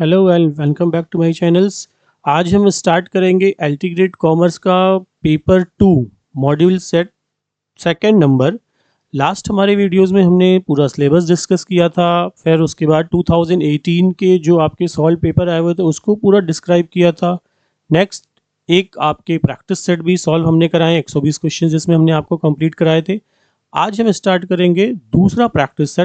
Hello and welcome back to my channels. आज हम start करेंगे एलटी ग्रेड कॉमर्स का paper 2 module set second number. Last हमारे videos में हमने पूरा सिलेबस डिस्कस किया था, फिर उसके बाद 2018 के जो आपके सॉल्व पेपर आए हुए थे उसको पूरा डिस्क्राइब किया था। नेक्स्ट एक आपके प्रैक्टिस सेट भी सॉल्व हमने कराए 120 क्वेश्चन जिसमें हमने आपको कंप्लीट कराए थे। आज हम स्टार्ट करेंगे दूसरा प्रैक्टिस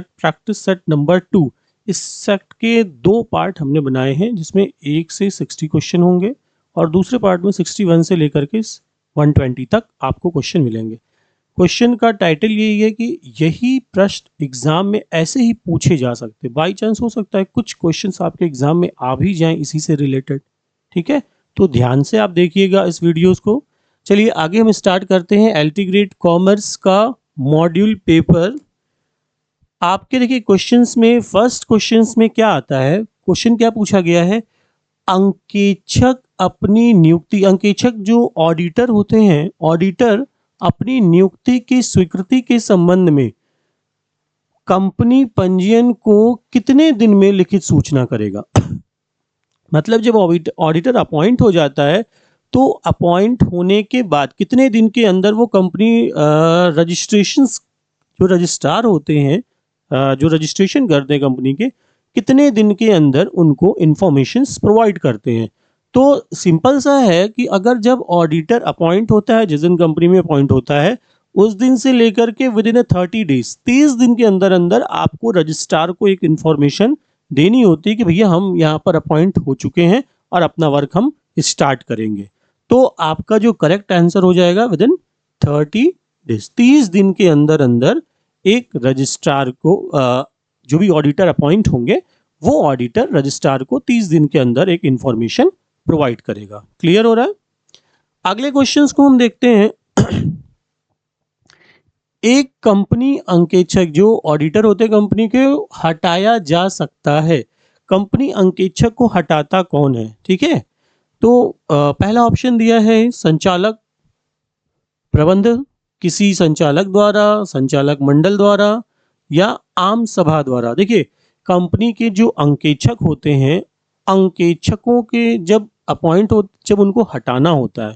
सेट नंबर 2। इस सेट के दो पार्ट हमने बनाए हैं जिसमें 1 से 60 क्वेश्चन होंगे और दूसरे पार्ट में 61 से लेकर के 120 तक आपको क्वेश्चन मिलेंगे। क्वेश्चन का टाइटल यही है कि यही प्रश्न एग्जाम में ऐसे ही पूछे जा सकते, बाई चांस हो सकता है कुछ क्वेश्चंस आपके एग्जाम में आ भी जाएं इसी से रिलेटेड। ठीक है, तो ध्यान से आप देखिएगा इस वीडियोस को। चलिए आगे हम स्टार्ट करते हैं एलटी ग्रेड कॉमर्स का मॉड्यूल पेपर। आपके देखिए क्वेश्चंस में फर्स्ट क्वेश्चंस में क्या आता है, क्वेश्चन क्या पूछा गया है, अंकेक्षक अपनी नियुक्ति, अंकेक्षक जो ऑडिटर होते हैं, ऑडिटर अपनी नियुक्ति की स्वीकृति के संबंध में कंपनी पंजीयन को कितने दिन में लिखित सूचना करेगा। मतलब जब ऑडिटर अपॉइंट हो जाता है तो अपॉइंट होने के बाद कितने दिन के अंदर वो कंपनी रजिस्ट्रेशन, जो रजिस्ट्रार होते हैं, जो रजिस्ट्रेशन करते हैं कंपनी के, कितने दिन के अंदर उनको इंफॉर्मेशन प्रोवाइड करते हैं। तो सिंपल सा है कि अगर जब ऑडिटर अपॉइंट होता है, जिस दिन कंपनी में अपॉइंट होता है, उस दिन से लेकर के विद इन 30 डेज, 30 दिन के अंदर अंदर आपको रजिस्ट्रार को एक इंफॉर्मेशन देनी होती है कि भैया हम यहाँ पर अपॉइंट हो चुके हैं और अपना वर्क हम स्टार्ट करेंगे। तो आपका जो करेक्ट आंसर हो जाएगा विद इन 30 डेज, 30 दिन के अंदर अंदर एक रजिस्ट्रार को, जो भी ऑडिटर अपॉइंट होंगे वो ऑडिटर रजिस्ट्रार को 30 दिन के अंदर एक इंफॉर्मेशन प्रोवाइड करेगा। क्लियर हो रहा है। अगले क्वेश्चंस को हम देखते हैं। एक कंपनी अंकेक्षक, जो ऑडिटर होते कंपनी के, हटाया जा सकता है। कंपनी अंकेक्षक को हटाता कौन है? ठीक है, तो पहला ऑप्शन दिया है संचालक प्रबंध, किसी संचालक द्वारा, संचालक मंडल द्वारा या आम सभा द्वारा। देखिए कंपनी के जो अंकेक्षक होते हैं, अंकेक्षकों के जब अपॉइंट हो, जब उनको हटाना होता है,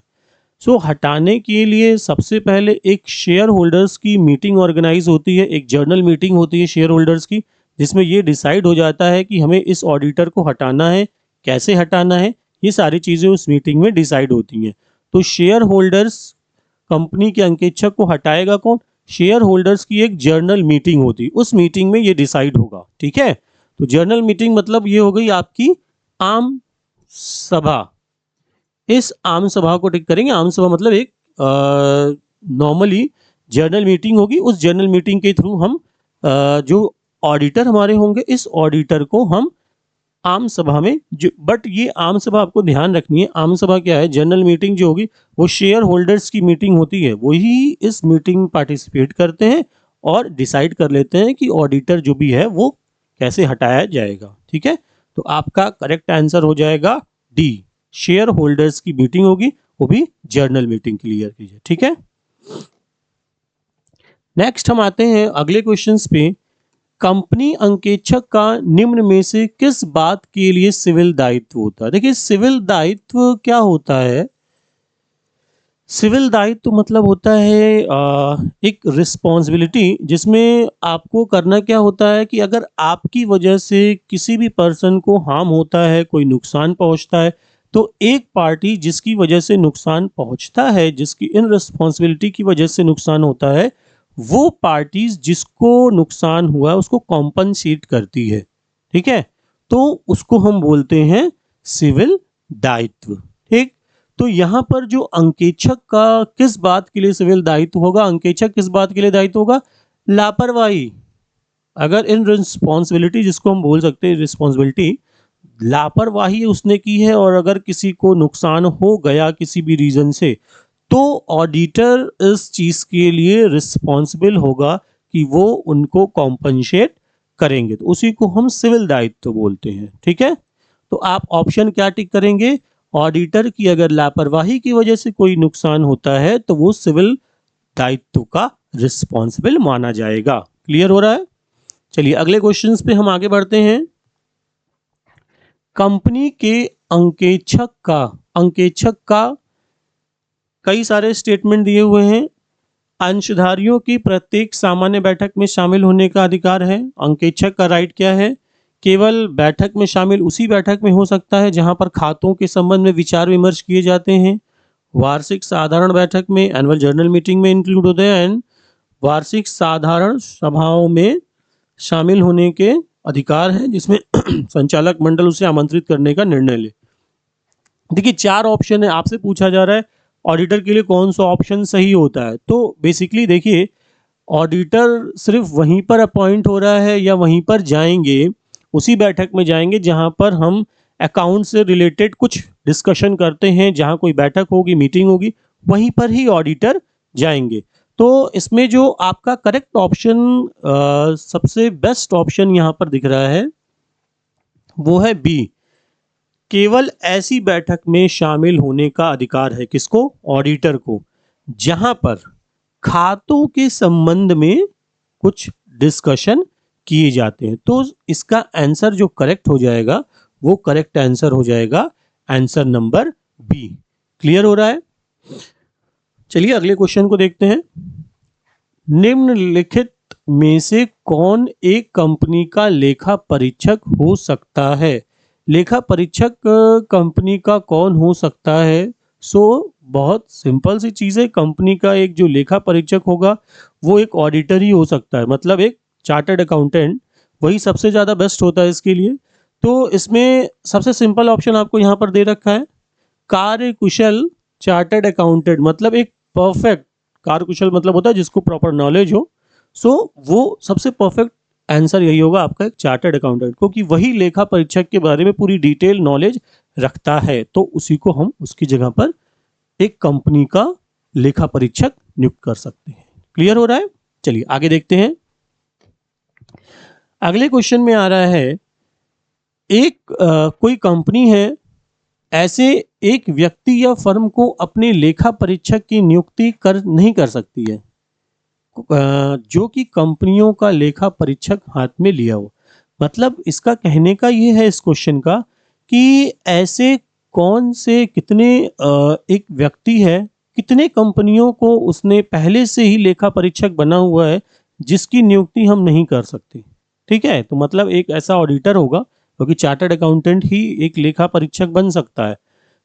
सो हटाने के लिए सबसे पहले एक शेयर होल्डर्स की मीटिंग ऑर्गेनाइज होती है, एक जर्नल मीटिंग होती है शेयर होल्डर्स की, जिसमें ये डिसाइड हो जाता है कि हमें इस ऑडिटर को हटाना है, कैसे हटाना है, ये सारी चीज़ें उस मीटिंग में डिसाइड होती हैं। तो शेयर होल्डर्स, कंपनी के अंकेक्षक को हटाएगा कौन? शेयर होल्डर्स की एक जर्नल मीटिंग होती, उस मीटिंग में ये डिसाइड होगा। ठीक है, तो जर्नल मीटिंग मतलब ये हो गई आपकी आम सभा। इस आम सभा को टिक करेंगे। आम सभा मतलब एक नॉर्मली जर्नल मीटिंग होगी, उस जर्नल मीटिंग के थ्रू हम जो ऑडिटर हमारे होंगे, इस ऑडिटर को हम आम सभा में, जो बट ये आम सभा आपको ध्यान रखनी है, आम सभा क्या है, जनरल मीटिंग जो होगी वो शेयर होल्डर्स की मीटिंग होती है, वही इस मीटिंग में पार्टिसिपेट करते हैं और डिसाइड कर लेते हैं कि ऑडिटर जो भी है वो कैसे हटाया जाएगा। ठीक है, तो आपका करेक्ट आंसर हो जाएगा डी, शेयर होल्डर्स की मीटिंग होगी, वो भी जर्नल मीटिंग। क्लियर कीजिए। ठीक है, नेक्स्ट हम आते हैं अगले क्वेश्चंस पे। कंपनी अंकेक्षक का निम्न में से किस बात के लिए सिविल दायित्व होता है? देखिए सिविल दायित्व क्या होता है, सिविल दायित्व मतलब होता है एक रिस्पॉन्सिबिलिटी, जिसमें आपको करना क्या होता है कि अगर आपकी वजह से किसी भी पर्सन को हार्म होता है, कोई नुकसान पहुंचता है, तो एक पार्टी जिसकी वजह से नुकसान पहुंचता है, जिसकी इन रिस्पॉन्सिबिलिटी की वजह से नुकसान होता है, वो पार्टीज जिसको नुकसान हुआ है उसको कॉम्पनसेट करती है। ठीक है, तो उसको हम बोलते हैं सिविल दायित्व। ठीक, तो यहां पर जो अंकेक्षक का किस बात के लिए सिविल दायित्व होगा, अंकेक्षक किस बात के लिए दायित्व होगा? लापरवाही, अगर इन रिस्पॉन्सिबिलिटी, जिसको हम बोल सकते हैं रिस्पॉन्सिबिलिटी, लापरवाही उसने की है और अगर किसी को नुकसान हो गया किसी भी रीजन से, तो ऑडिटर इस चीज के लिए रिस्पॉन्सिबल होगा कि वो उनको कॉम्पनसेट करेंगे, तो उसी को हम सिविल दायित्व बोलते हैं। ठीक है, तो आप ऑप्शन क्या टिक करेंगे? ऑडिटर की अगर लापरवाही की वजह से कोई नुकसान होता है तो वो सिविल दायित्व का रिस्पॉन्सिबल माना जाएगा। क्लियर हो रहा है। चलिए अगले क्वेश्चंस पे हम आगे बढ़ते हैं। कंपनी के अंकेक्षक का कई सारे स्टेटमेंट दिए हुए हैं। अंशधारियों की प्रत्येक सामान्य बैठक में शामिल होने का अधिकार है। अंकेक्षक का राइट क्या है? केवल बैठक में शामिल उसी बैठक में हो सकता है जहां पर खातों के संबंध में विचार विमर्श किए जाते हैं। वार्षिक साधारण बैठक में, एनुअल जर्नल मीटिंग में इंक्लूड होते हैं, एंड वार्षिक साधारण सभाओं में शामिल होने के अधिकार है जिसमें संचालक मंडल उसे आमंत्रित करने का निर्णय ले। देखिए 4 ऑप्शन है, आपसे पूछा जा रहा है ऑडिटर के लिए कौन सा ऑप्शन सही होता है। तो बेसिकली देखिए, ऑडिटर सिर्फ वहीं पर अपॉइंट हो रहा है या वहीं पर जाएंगे, उसी बैठक में जाएंगे जहां पर हम अकाउंट से रिलेटेड कुछ डिस्कशन करते हैं, जहां कोई बैठक होगी, मीटिंग होगी, वहीं पर ही ऑडिटर जाएंगे। तो इसमें जो आपका करेक्ट ऑप्शन, सबसे बेस्ट ऑप्शन यहां पर दिख रहा है वो है बी। केवल ऐसी बैठक में शामिल होने का अधिकार है किसको? ऑडिटर को, जहां पर खातों के संबंध में कुछ डिस्कशन किए जाते हैं। तो इसका आंसर जो करेक्ट हो जाएगा वो करेक्ट आंसर हो जाएगा आंसर नंबर बी। क्लियर हो रहा है? चलिए अगले क्वेश्चन को देखते हैं। निम्नलिखित में से कौन एक कंपनी का लेखा परीक्षक हो सकता है? लेखा परीक्षक कंपनी का कौन हो सकता है? बहुत सिंपल सी चीज़ है। कंपनी का एक जो लेखा परीक्षक होगा वो एक ऑडिटर ही हो सकता है, मतलब एक चार्टर्ड अकाउंटेंट, वही सबसे ज़्यादा बेस्ट होता है इसके लिए। तो इसमें सबसे सिंपल ऑप्शन आपको यहाँ पर दे रखा है, कार्यकुशल चार्टर्ड अकाउंटेंट, मतलब एक परफेक्ट, कार्यकुशल मतलब होता है जिसको प्रॉपर नॉलेज हो। वो सबसे परफेक्ट आंसर यही होगा आपका, एक चार्टर्ड अकाउंटेंट, क्योंकि वही लेखा परीक्षक के बारे में पूरी डिटेल नॉलेज रखता है। तो उसी को हम उसकी जगह पर एक कंपनी का लेखा परीक्षक नियुक्त कर सकते हैं। क्लियर हो रहा है? चलिए आगे देखते हैं। अगले क्वेश्चन में आ रहा है, कोई कंपनी है, ऐसे एक व्यक्ति या फर्म को अपने लेखा परीक्षक की नियुक्ति नहीं कर सकती है जो कि कंपनियों का लेखा परीक्षक हाथ में लिया हो। मतलब इसका कहने का ये है इस क्वेश्चन का कि ऐसे कौन से कितने एक व्यक्ति है, कितने कंपनियों को उसने पहले से ही लेखा परीक्षक बना हुआ है जिसकी नियुक्ति हम नहीं कर सकते। ठीक है, तो मतलब एक ऐसा ऑडिटर होगा, क्योंकि चार्टर्ड अकाउंटेंट ही एक लेखा परीक्षक बन सकता है,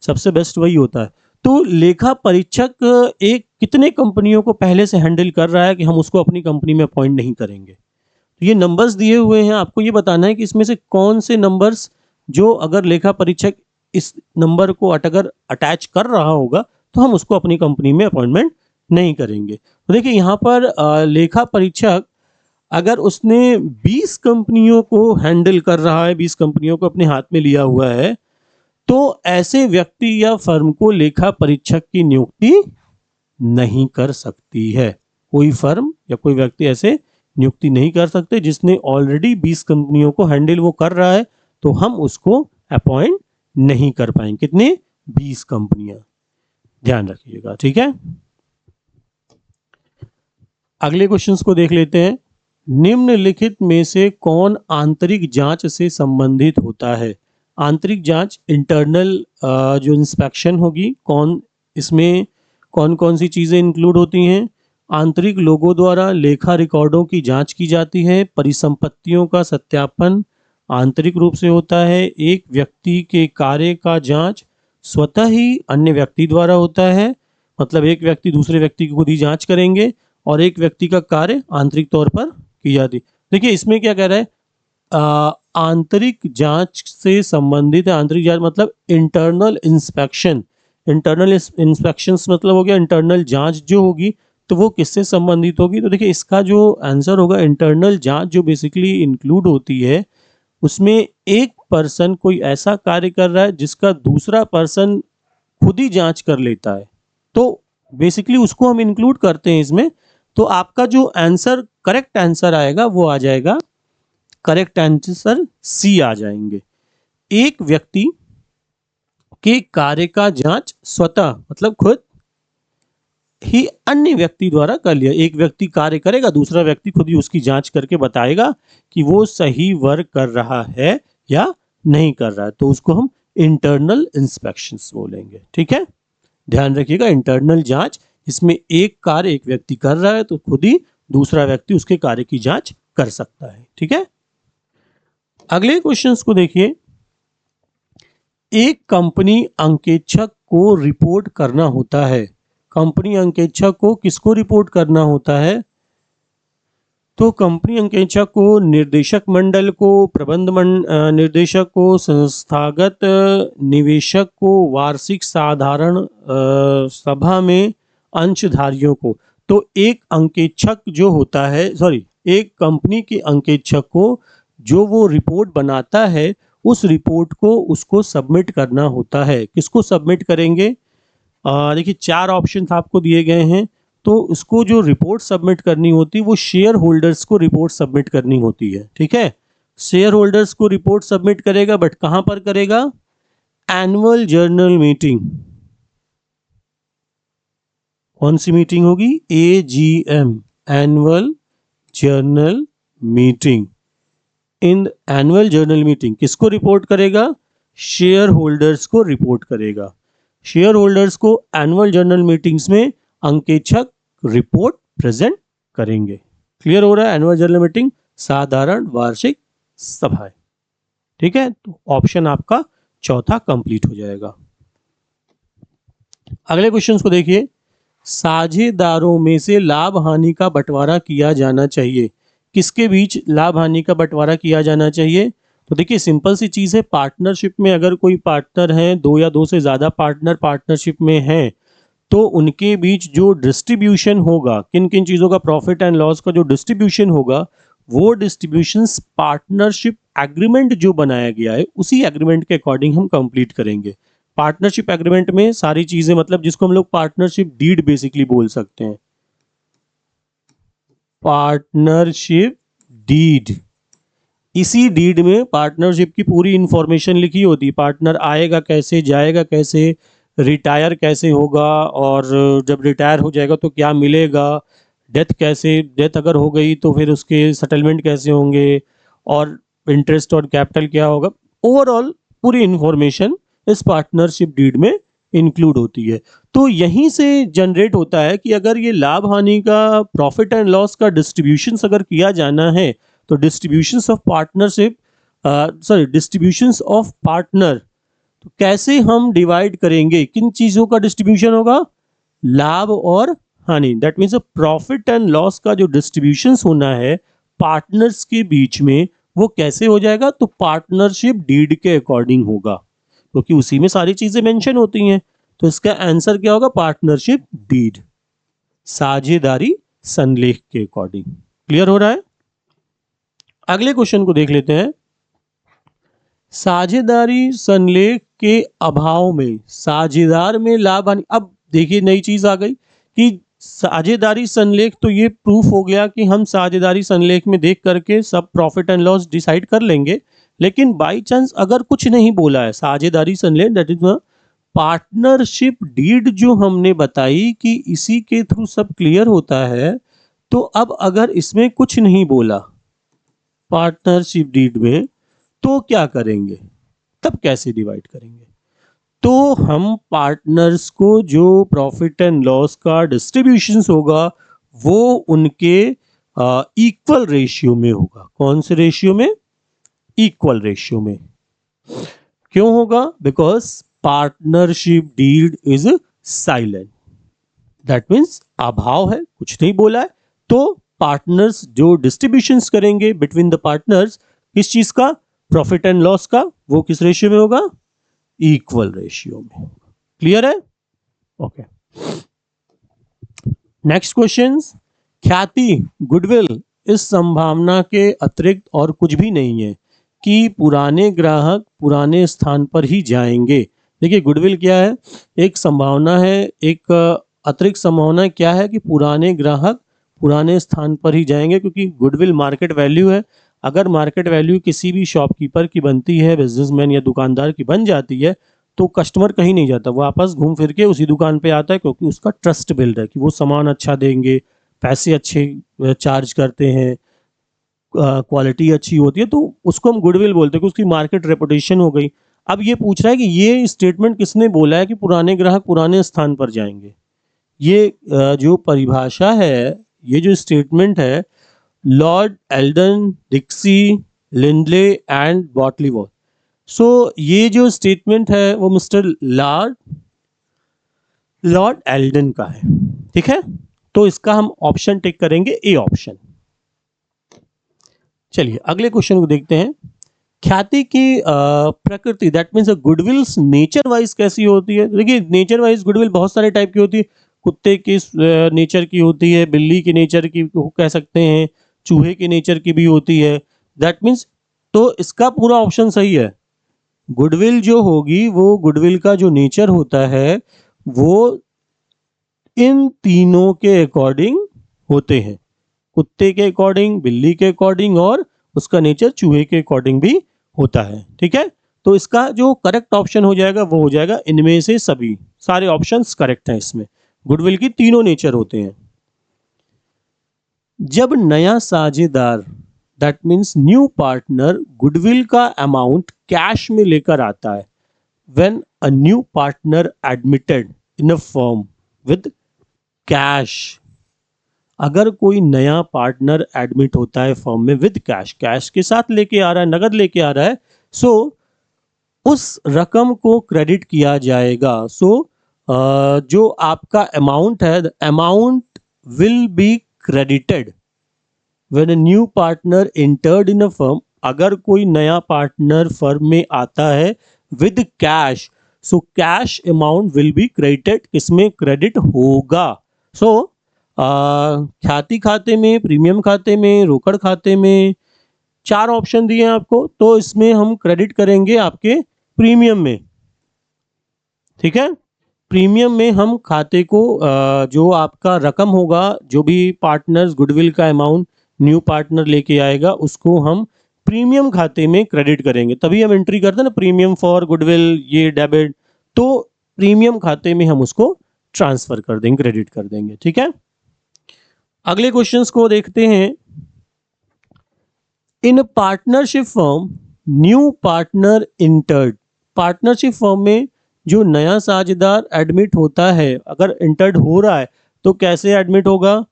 सबसे बेस्ट वही होता है। तो लेखा परीक्षक एक कितने कंपनियों को पहले से हैंडल कर रहा है कि हम उसको अपनी कंपनी में अपॉइंट नहीं करेंगे। तो ये नंबर्स दिए हुए हैं, आपको ये बताना है कि इसमें से कौन से नंबर्स, जो अगर लेखा परीक्षक इस नंबर को अगर अटैच कर रहा होगा तो हम उसको अपनी कंपनी में अपॉइंटमेंट नहीं करेंगे। तो देखिए यहाँ पर लेखा परीक्षक अगर उसने 20 कंपनियों को हैंडल कर रहा है, 20 कंपनियों को अपने हाथ में लिया हुआ है, तो ऐसे व्यक्ति या फर्म को लेखा परीक्षक की नियुक्ति नहीं कर सकती है। कोई फर्म या कोई व्यक्ति ऐसे नियुक्ति नहीं कर सकते जिसने ऑलरेडी 20 कंपनियों को हैंडल वो कर रहा है, तो हम उसको अपॉइंट नहीं कर पाएंगे। कितने? 20 कंपनियां, ध्यान रखिएगा। ठीक है, अगले क्वेश्चंस को देख लेते हैं। निम्नलिखित में से कौन आंतरिक जांच से संबंधित होता है? आंतरिक जांच, इंटरनल जो इंस्पेक्शन होगी, इसमें कौन कौन सी चीज़ें इंक्लूड होती हैं? आंतरिक लोगों द्वारा लेखा रिकॉर्डों की जांच की जाती है। परिसंपत्तियों का सत्यापन आंतरिक रूप से होता है। एक व्यक्ति के कार्य का जांच स्वतः ही अन्य व्यक्ति द्वारा होता है, मतलब एक व्यक्ति दूसरे व्यक्ति की खुद ही जांच करेंगे, और एक व्यक्ति का कार्य आंतरिक तौर पर की जाती। देखिए इसमें क्या कह रहा है, आंतरिक जांच से संबंधित है। आंतरिक जांच मतलब इंटरनल इंस्पेक्शन, इंटरनल इंस्पेक्शंस मतलब हो गया इंटरनल जांच जो होगी, तो वो किससे संबंधित होगी? तो देखिए इसका जो आंसर होगा, इंटरनल जांच जो बेसिकली इंक्लूड होती है, उसमें एक पर्सन कोई ऐसा कार्य कर रहा है जिसका दूसरा पर्सन खुद ही जांच कर लेता है, तो बेसिकली उसको हम इंक्लूड करते हैं इसमें। तो आपका जो आंसर करेक्ट आंसर आएगा वो आ जाएगा, करेक्ट आंसर सी आ जाएंगे। एक व्यक्ति के कार्य का जांच स्वतः मतलब खुद ही अन्य व्यक्ति द्वारा कर लिया। एक व्यक्ति कार्य करेगा, दूसरा व्यक्ति खुद ही उसकी जांच करके बताएगा कि वो सही वर्क कर रहा है या नहीं कर रहा है तो उसको हम इंटरनल इंस्पेक्शंस बोलेंगे। ठीक है, ध्यान रखिएगा, इंटरनल जांच, इसमें एक कार्य एक व्यक्ति कर रहा है तो खुद ही दूसरा व्यक्ति उसके कार्य की जांच कर सकता है। ठीक है, अगले क्वेश्चंस को देखिए। एक कंपनी अंकेक्षक को रिपोर्ट करना होता है। कंपनी अंकेक्षक को किसको रिपोर्ट करना होता है? तो कंपनी अंकेक्षक को निर्देशक मंडल को, प्रबंध निर्देशक को, संस्थागत निवेशक को, वार्षिक साधारण सभा में अंशधारियों को। तो एक अंकेक्षक जो होता है, एक कंपनी के अंकेक्षक को जो वो रिपोर्ट बनाता है, उस रिपोर्ट को उसको सबमिट करना होता है। किसको सबमिट करेंगे? देखिए 4 ऑप्शन आपको दिए गए हैं। तो उसको जो रिपोर्ट सबमिट करनी होती है वो शेयर होल्डर्स को रिपोर्ट सबमिट करनी होती है। ठीक है, शेयर होल्डर्स को रिपोर्ट सबमिट करेगा, बट कहां पर करेगा? Annual journal meeting. कौन सी मीटिंग होगी? AGM, annual journal meeting. In annual journal meeting किसको रिपोर्ट करेगा? शेयर होल्डर्स को रिपोर्ट करेगा। शेयर होल्डर्स को एनुअल जर्नल मीटिंग्स में अंकेक्षक रिपोर्ट प्रेजेंट करेंगे। क्लियर हो रहा है? एनुअल जर्नल मीटिंग, साधारण वार्षिक सभाएं। ठीक है, तो ऑप्शन आपका चौथा कंप्लीट हो जाएगा। अगले क्वेश्चन को देखिए। साझेदारों में से लाभ हानि का बंटवारा किया जाना चाहिए। किसके बीच लाभ हानि का बंटवारा किया जाना चाहिए? तो देखिए सिंपल सी चीज है, पार्टनरशिप में अगर कोई पार्टनर है, 2 या 2 से ज्यादा पार्टनर पार्टनरशिप में हैं, तो उनके बीच जो डिस्ट्रीब्यूशन होगा, किन किन चीजों का, प्रॉफिट एंड लॉस का जो डिस्ट्रीब्यूशन होगा, वो डिस्ट्रीब्यूशंस पार्टनरशिप एग्रीमेंट जो बनाया गया है उसी एग्रीमेंट के अकॉर्डिंग हम कंप्लीट करेंगे। पार्टनरशिप एग्रीमेंट में सारी चीजें, मतलब जिसको हम लोग पार्टनरशिप डीड बेसिकली बोल सकते हैं। पार्टनरशिप डीड, इसी डीड में पार्टनरशिप की पूरी इंफॉर्मेशन लिखी होती है। पार्टनर आएगा कैसे, जाएगा कैसे, रिटायर कैसे होगा, और जब रिटायर हो जाएगा तो क्या मिलेगा, डेथ कैसे, डेथ अगर हो गई तो फिर उसके सेटलमेंट कैसे होंगे, और इंटरेस्ट और कैपिटल क्या होगा। ओवरऑल पूरी इंफॉर्मेशन इस पार्टनरशिप डीड में इंक्लूड होती है। तो यहीं से जनरेट होता है कि अगर ये लाभ हानि का, प्रॉफिट एंड लॉस का डिस्ट्रीब्यूशन अगर किया जाना है, तो distributions of partnership, distributions of partner, तो कैसे हम डिवाइड करेंगे, किन चीजों का डिस्ट्रीब्यूशन होगा? लाभ और हानि। That means profit and loss का जो डिस्ट्रीब्यूशंस होना है पार्टनर्स के बीच में, वो कैसे हो जाएगा? तो पार्टनरशिप डीड के अकॉर्डिंग होगा, क्योंकि उसी में सारी चीजें मेंशन होती हैं। तो इसका आंसर क्या होगा? पार्टनरशिप डीड, साझेदारी संलेख के अकॉर्डिंग। क्लियर हो रहा है? अगले क्वेश्चन को देख लेते हैं। साझेदारी संलेख के अभाव में साझेदार में लाभ हानि। अब देखिए नई चीज आ गई कि साझेदारी संलेख, तो ये प्रूफ हो गया कि हम साझेदारी संलेख में देख करके सब प्रॉफिट एंड लॉस डिसाइड कर लेंगे, लेकिन बाई चांस अगर कुछ नहीं बोला है साझेदारी संलेख, दैट इज पार्टनरशिप डीड जो हमने बताई कि इसी के थ्रू सब क्लियर होता है, तो अब अगर इसमें कुछ नहीं बोला पार्टनरशिप डीड में, तो क्या करेंगे? तब कैसे डिवाइड करेंगे? तो हम पार्टनर्स को जो प्रॉफिट एंड लॉस का डिस्ट्रीब्यूशन होगा वो उनके इक्वल रेशियो में होगा। कौन से रेशियो में? इक्वल रेशियो में। क्यों होगा? Because partnership deed is silent, that means अभाव है, कुछ नहीं बोला है, तो पार्टनर्स जो डिस्ट्रीब्यूशंस करेंगे बिटवीन द पार्टनर्स, किस चीज का? प्रॉफिट एंड लॉस का, वो किस रेशियो में होगा? इक्वल रेशियो में। क्लियर है? Okay, next question. ख्याति, गुडविल इस संभावना के अतिरिक्त और कुछ भी नहीं है कि पुराने ग्राहक पुराने स्थान पर ही जाएंगे। देखिए गुडविल क्या है? एक संभावना है, एक अतिरिक्त संभावना क्या है कि पुराने ग्राहक पुराने स्थान पर ही जाएंगे, क्योंकि गुडविल मार्केट वैल्यू है। अगर मार्केट वैल्यू किसी भी शॉपकीपर की बनती है, बिजनेसमैन या दुकानदार की बन जाती है, तो कस्टमर कहीं नहीं जाता, वापस घूम फिर के उसी दुकान पे आता है, क्योंकि उसका ट्रस्ट बिल्ड है कि वो सामान अच्छा देंगे, पैसे अच्छे चार्ज करते हैं, क्वालिटी अच्छी होती है तो उसको हम गुडविल बोलते हैं कि उसकी मार्केट रेपुटेशन हो गई। अब ये पूछ रहा है कि ये स्टेटमेंट किसने बोला है कि पुराने ग्राहक पुराने स्थान पर जाएंगे। ये जो परिभाषा है, ये जो स्टेटमेंट है, लॉर्ड एल्डन, डिक्सी, लिंडले एंड बॉटलीवॉल। सो ये जो स्टेटमेंट है वो मिस्टर लॉर्ड एल्डन का है। ठीक है, तो इसका हम ऑप्शन टिक करेंगे, ए ऑप्शन। चलिए अगले क्वेश्चन को देखते हैं। ख्याति की प्रकृति, दैट मीन्स गुडविल्स नेचर वाइज कैसी होती है। देखिए नेचर वाइज गुडविल बहुत सारे टाइप की होती है। कुत्ते की नेचर की होती है, बिल्ली की नेचर की कह सकते हैं, चूहे की नेचर की भी होती है। दैट मीन्स तो इसका पूरा ऑप्शन सही है। गुडविल जो होगी वो गुडविल का जो नेचर होता है वो इन तीनों के अकॉर्डिंग होते हैं, कुत्ते के अकॉर्डिंग, बिल्ली के अकॉर्डिंग और उसका नेचर चूहे के अकॉर्डिंग भी होता है। ठीक है, तो इसका जो करेक्ट ऑप्शन हो जाएगा वो हो जाएगा इनमें से सभी, सारे ऑप्शंस करेक्ट हैं इसमें। गुडविल की तीनों नेचर होते हैं। जब नया साझेदार, that means new partner, goodwill का अमाउंट कैश में लेकर आता है, when a new partner admitted in a firm with cash, अगर कोई नया पार्टनर एडमिट होता है फर्म में विद कैश, कैश के साथ लेके आ रहा है, नगद लेके आ रहा है, सो उस रकम को क्रेडिट किया जाएगा। सो जो आपका अमाउंट है, the amount will be credited when a new partner entered in a firm. अगर कोई नया पार्टनर फर्म में आता है with cash, so cash amount will be credited, किसमें क्रेडिट होगा। सो ख्याति खाते में, प्रीमियम खाते में, रोकड़ खाते में, चार ऑप्शन दिए हैं आपको, तो इसमें हम क्रेडिट करेंगे आपके प्रीमियम में। ठीक है, प्रीमियम में हम खाते को जो आपका रकम होगा, जो भी पार्टनर्स गुडविल का अमाउंट न्यू पार्टनर लेके आएगा उसको हम प्रीमियम खाते में क्रेडिट करेंगे। तभी हम एंट्री करते हैं ना, प्रीमियम फॉर गुडविल, ये डेबिट, तो प्रीमियम खाते में हम उसको ट्रांसफर कर देंगे, क्रेडिट कर देंगे। ठीक है, अगले क्वेश्चंस को देखते हैं। In partnership firm new partner entered, partnership firm में जो नया साझेदार एडमिट होता है, अगर इंटर्ड हो रहा है तो कैसे एडमिट होगा।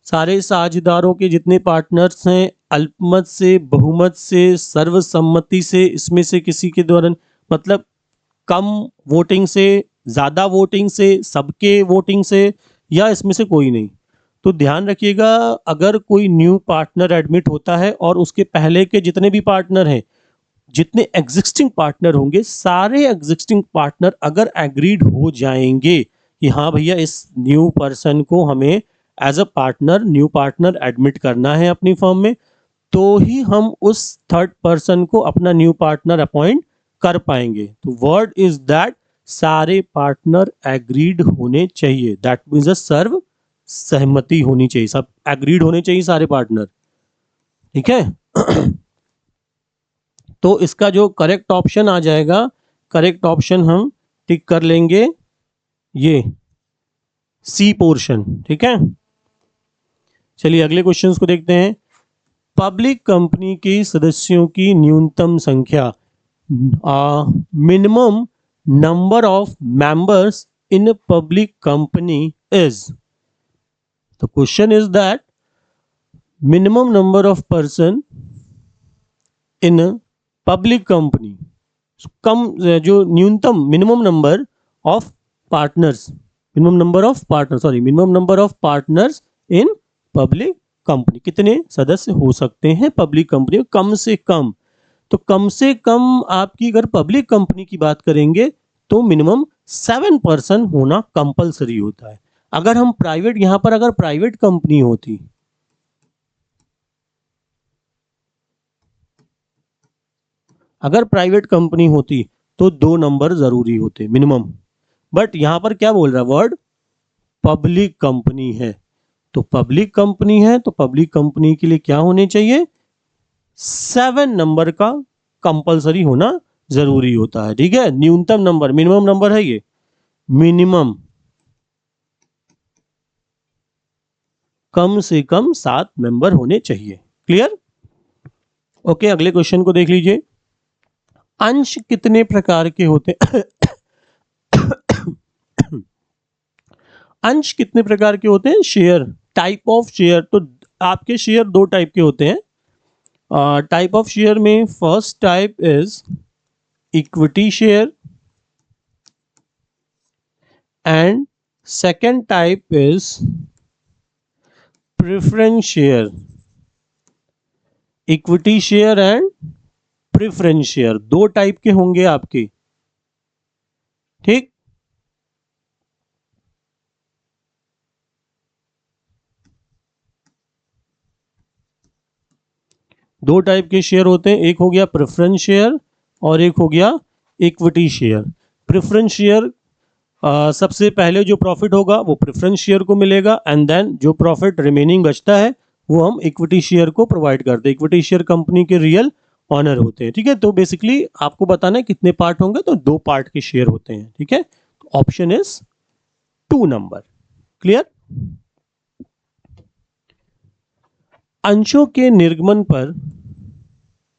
सारे साझेदारों के जितने पार्टनर्स हैं, अल्पमत से, बहुमत से, सर्वसम्मति से, इसमें से किसी के द्वारा, मतलब कम वोटिंग से, ज्यादा वोटिंग से, सबके वोटिंग से, या इसमें से कोई नहीं। तो ध्यान रखिएगा, अगर कोई न्यू पार्टनर एडमिट होता है और उसके पहले के जितने भी पार्टनर हैं, जितने एग्जिस्टिंग पार्टनर होंगे, सारे एग्जिस्टिंग पार्टनर अगर एग्रीड हो जाएंगे कि हाँ भैया इस न्यू पर्सन को हमें as a partner, new partner admit करना है अपनी फर्म में, तो ही हम उस थर्ड पर्सन को अपना न्यू पार्टनर अपॉइंट कर पाएंगे। तो वर्ड इज दैट सारे पार्टनर एग्रीड होने चाहिए, दैट मीन्स अ सर्व सहमति होनी चाहिए, सब एग्रीड होने चाहिए सारे पार्टनर। ठीक है तो इसका जो करेक्ट ऑप्शन आ जाएगा, करेक्ट ऑप्शन हम टिक कर लेंगे, ये सी पोर्शन। ठीक है, चलिए अगले क्वेश्चंस को देखते हैं। पब्लिक कंपनी के सदस्यों की न्यूनतम संख्या, minimum number of members in public company is. The question is that minimum number of person in a public company, कम जो न्यूनतम minimum number of partners, minimum number of partner, sorry, minimum number of partners in public company, कितने सदस्य हो सकते हैं public company, कम से कम। तो कम से कम आपकी अगर पब्लिक कंपनी की बात करेंगे तो मिनिमम 7 पर्सन होना कंपलसरी होता है। अगर हम प्राइवेट, यहां पर अगर प्राइवेट कंपनी होती, अगर प्राइवेट कंपनी होती तो 2 नंबर जरूरी होते मिनिमम, बट यहां पर क्या बोल रहा है वर्ड, पब्लिक कंपनी है। तो पब्लिक कंपनी है तो पब्लिक कंपनी के लिए क्या होने चाहिए, 7 नंबर का कंपलसरी होना जरूरी होता है। ठीक है, न्यूनतम नंबर, मिनिमम नंबर है ये, मिनिमम कम से कम 7 मेंबर होने चाहिए। क्लियर। ओके, अगले क्वेश्चन को देख लीजिए। अंश कितने प्रकार के होते हैं? अंश कितने प्रकार के होते हैं? Share, type of share. तो आपके शेयर दो टाइप के होते हैं। टाइप ऑफ शेयर में first type is equity share and second type is preference share. Equity share and preference share दो टाइप के होंगे आपके, ठीक। दो टाइप के शेयर होते हैं, एक हो गया प्रेफरेंस शेयर और एक हो गया इक्विटी शेयर। प्रेफरेंस शेयर सबसे पहले जो प्रॉफिट होगा वो प्रेफरेंस शेयर को मिलेगा, एंड देन जो प्रॉफिट रिमेनिंग बचता है वो हम इक्विटी शेयर को प्रोवाइड करते हैं। इक्विटी शेयर कंपनी के रियल ऑनर होते हैं, ठीक है। तो बेसिकली आपको बताना है कितने पार्ट होंगे, तो दो पार्ट के शेयर होते हैं, ठीक है। Option is 2 number. क्लियर। अंशों के निर्गमन पर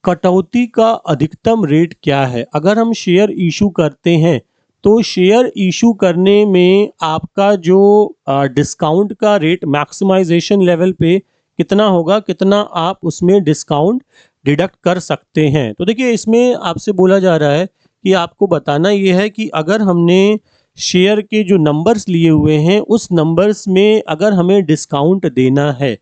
कटौती का अधिकतम रेट क्या है? अगर हम शेयर इशू करते हैं तो शेयर इशू करने में आपका जो डिस्काउंट का रेट मैक्सिमाइजेशन लेवल पे कितना होगा, कितना आप उसमें डिस्काउंट डिडक्ट कर सकते हैं। तो देखिए इसमें आपसे बोला जा रहा है कि आपको बताना ये है कि अगर हमने शेयर के जो नंबर्स लिए हुए हैं उस नंबर्स में अगर हमें डिस्काउंट देना है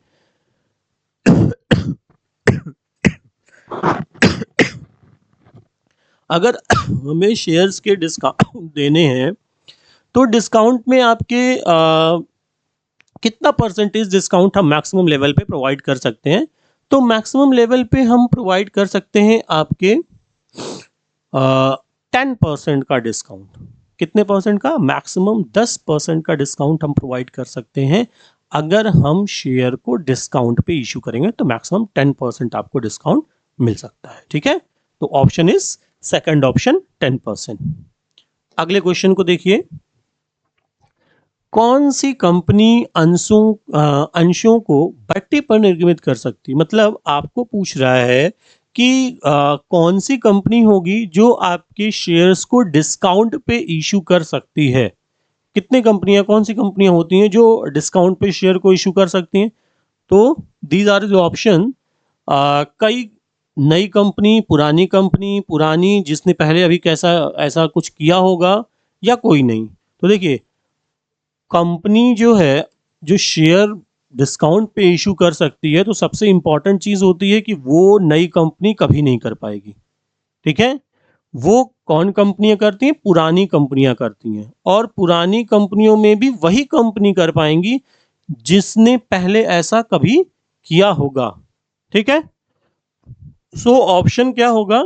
अगर हमें शेयर्स के डिस्काउंट देने हैं तो डिस्काउंट में आपके कितना परसेंटेज डिस्काउंट हम मैक्सिमम लेवल पे प्रोवाइड कर सकते हैं? तो मैक्सिमम लेवल पे हम प्रोवाइड कर सकते हैं आपके 10% का डिस्काउंट। कितने परसेंट का? मैक्सिमम 10% का डिस्काउंट हम प्रोवाइड कर सकते हैं। अगर हम शेयर को डिस्काउंट पे इशू करेंगे तो मैक्सिमम 10% आपको डिस्काउंट मिल सकता है, ठीक है। तो ऑप्शन इज सेकंड ऑप्शन 10%। अगले क्वेश्चन को देखिए। कौन सी कंपनी अंशों को भट्टी पर निर्गमित कर सकती? मतलब आपको पूछ रहा है कि कौन सी कंपनी होगी जो आपके शेयर्स को डिस्काउंट पे इशू कर सकती है। कितने कंपनियां, कौन सी कंपनियां होती हैं जो डिस्काउंट पे शेयर को इशू कर सकती हैं? तो दीज आर द ऑप्शन। कई नई कंपनी, पुरानी जिसने पहले अभी कैसा ऐसा कुछ किया होगा, या कोई नहीं। तो देखिए कंपनी जो है जो शेयर डिस्काउंट पे इशू कर सकती है तो सबसे इंपॉर्टेंट चीज होती है कि वो नई कंपनी कभी नहीं कर पाएगी, ठीक है। वो कौन कंपनियां करती हैं? पुरानी कंपनियां करती हैं, और पुरानी कंपनियों में भी वही कंपनी कर पाएंगी जिसने पहले ऐसा कभी किया होगा, ठीक है। सो ऑप्शन क्या होगा?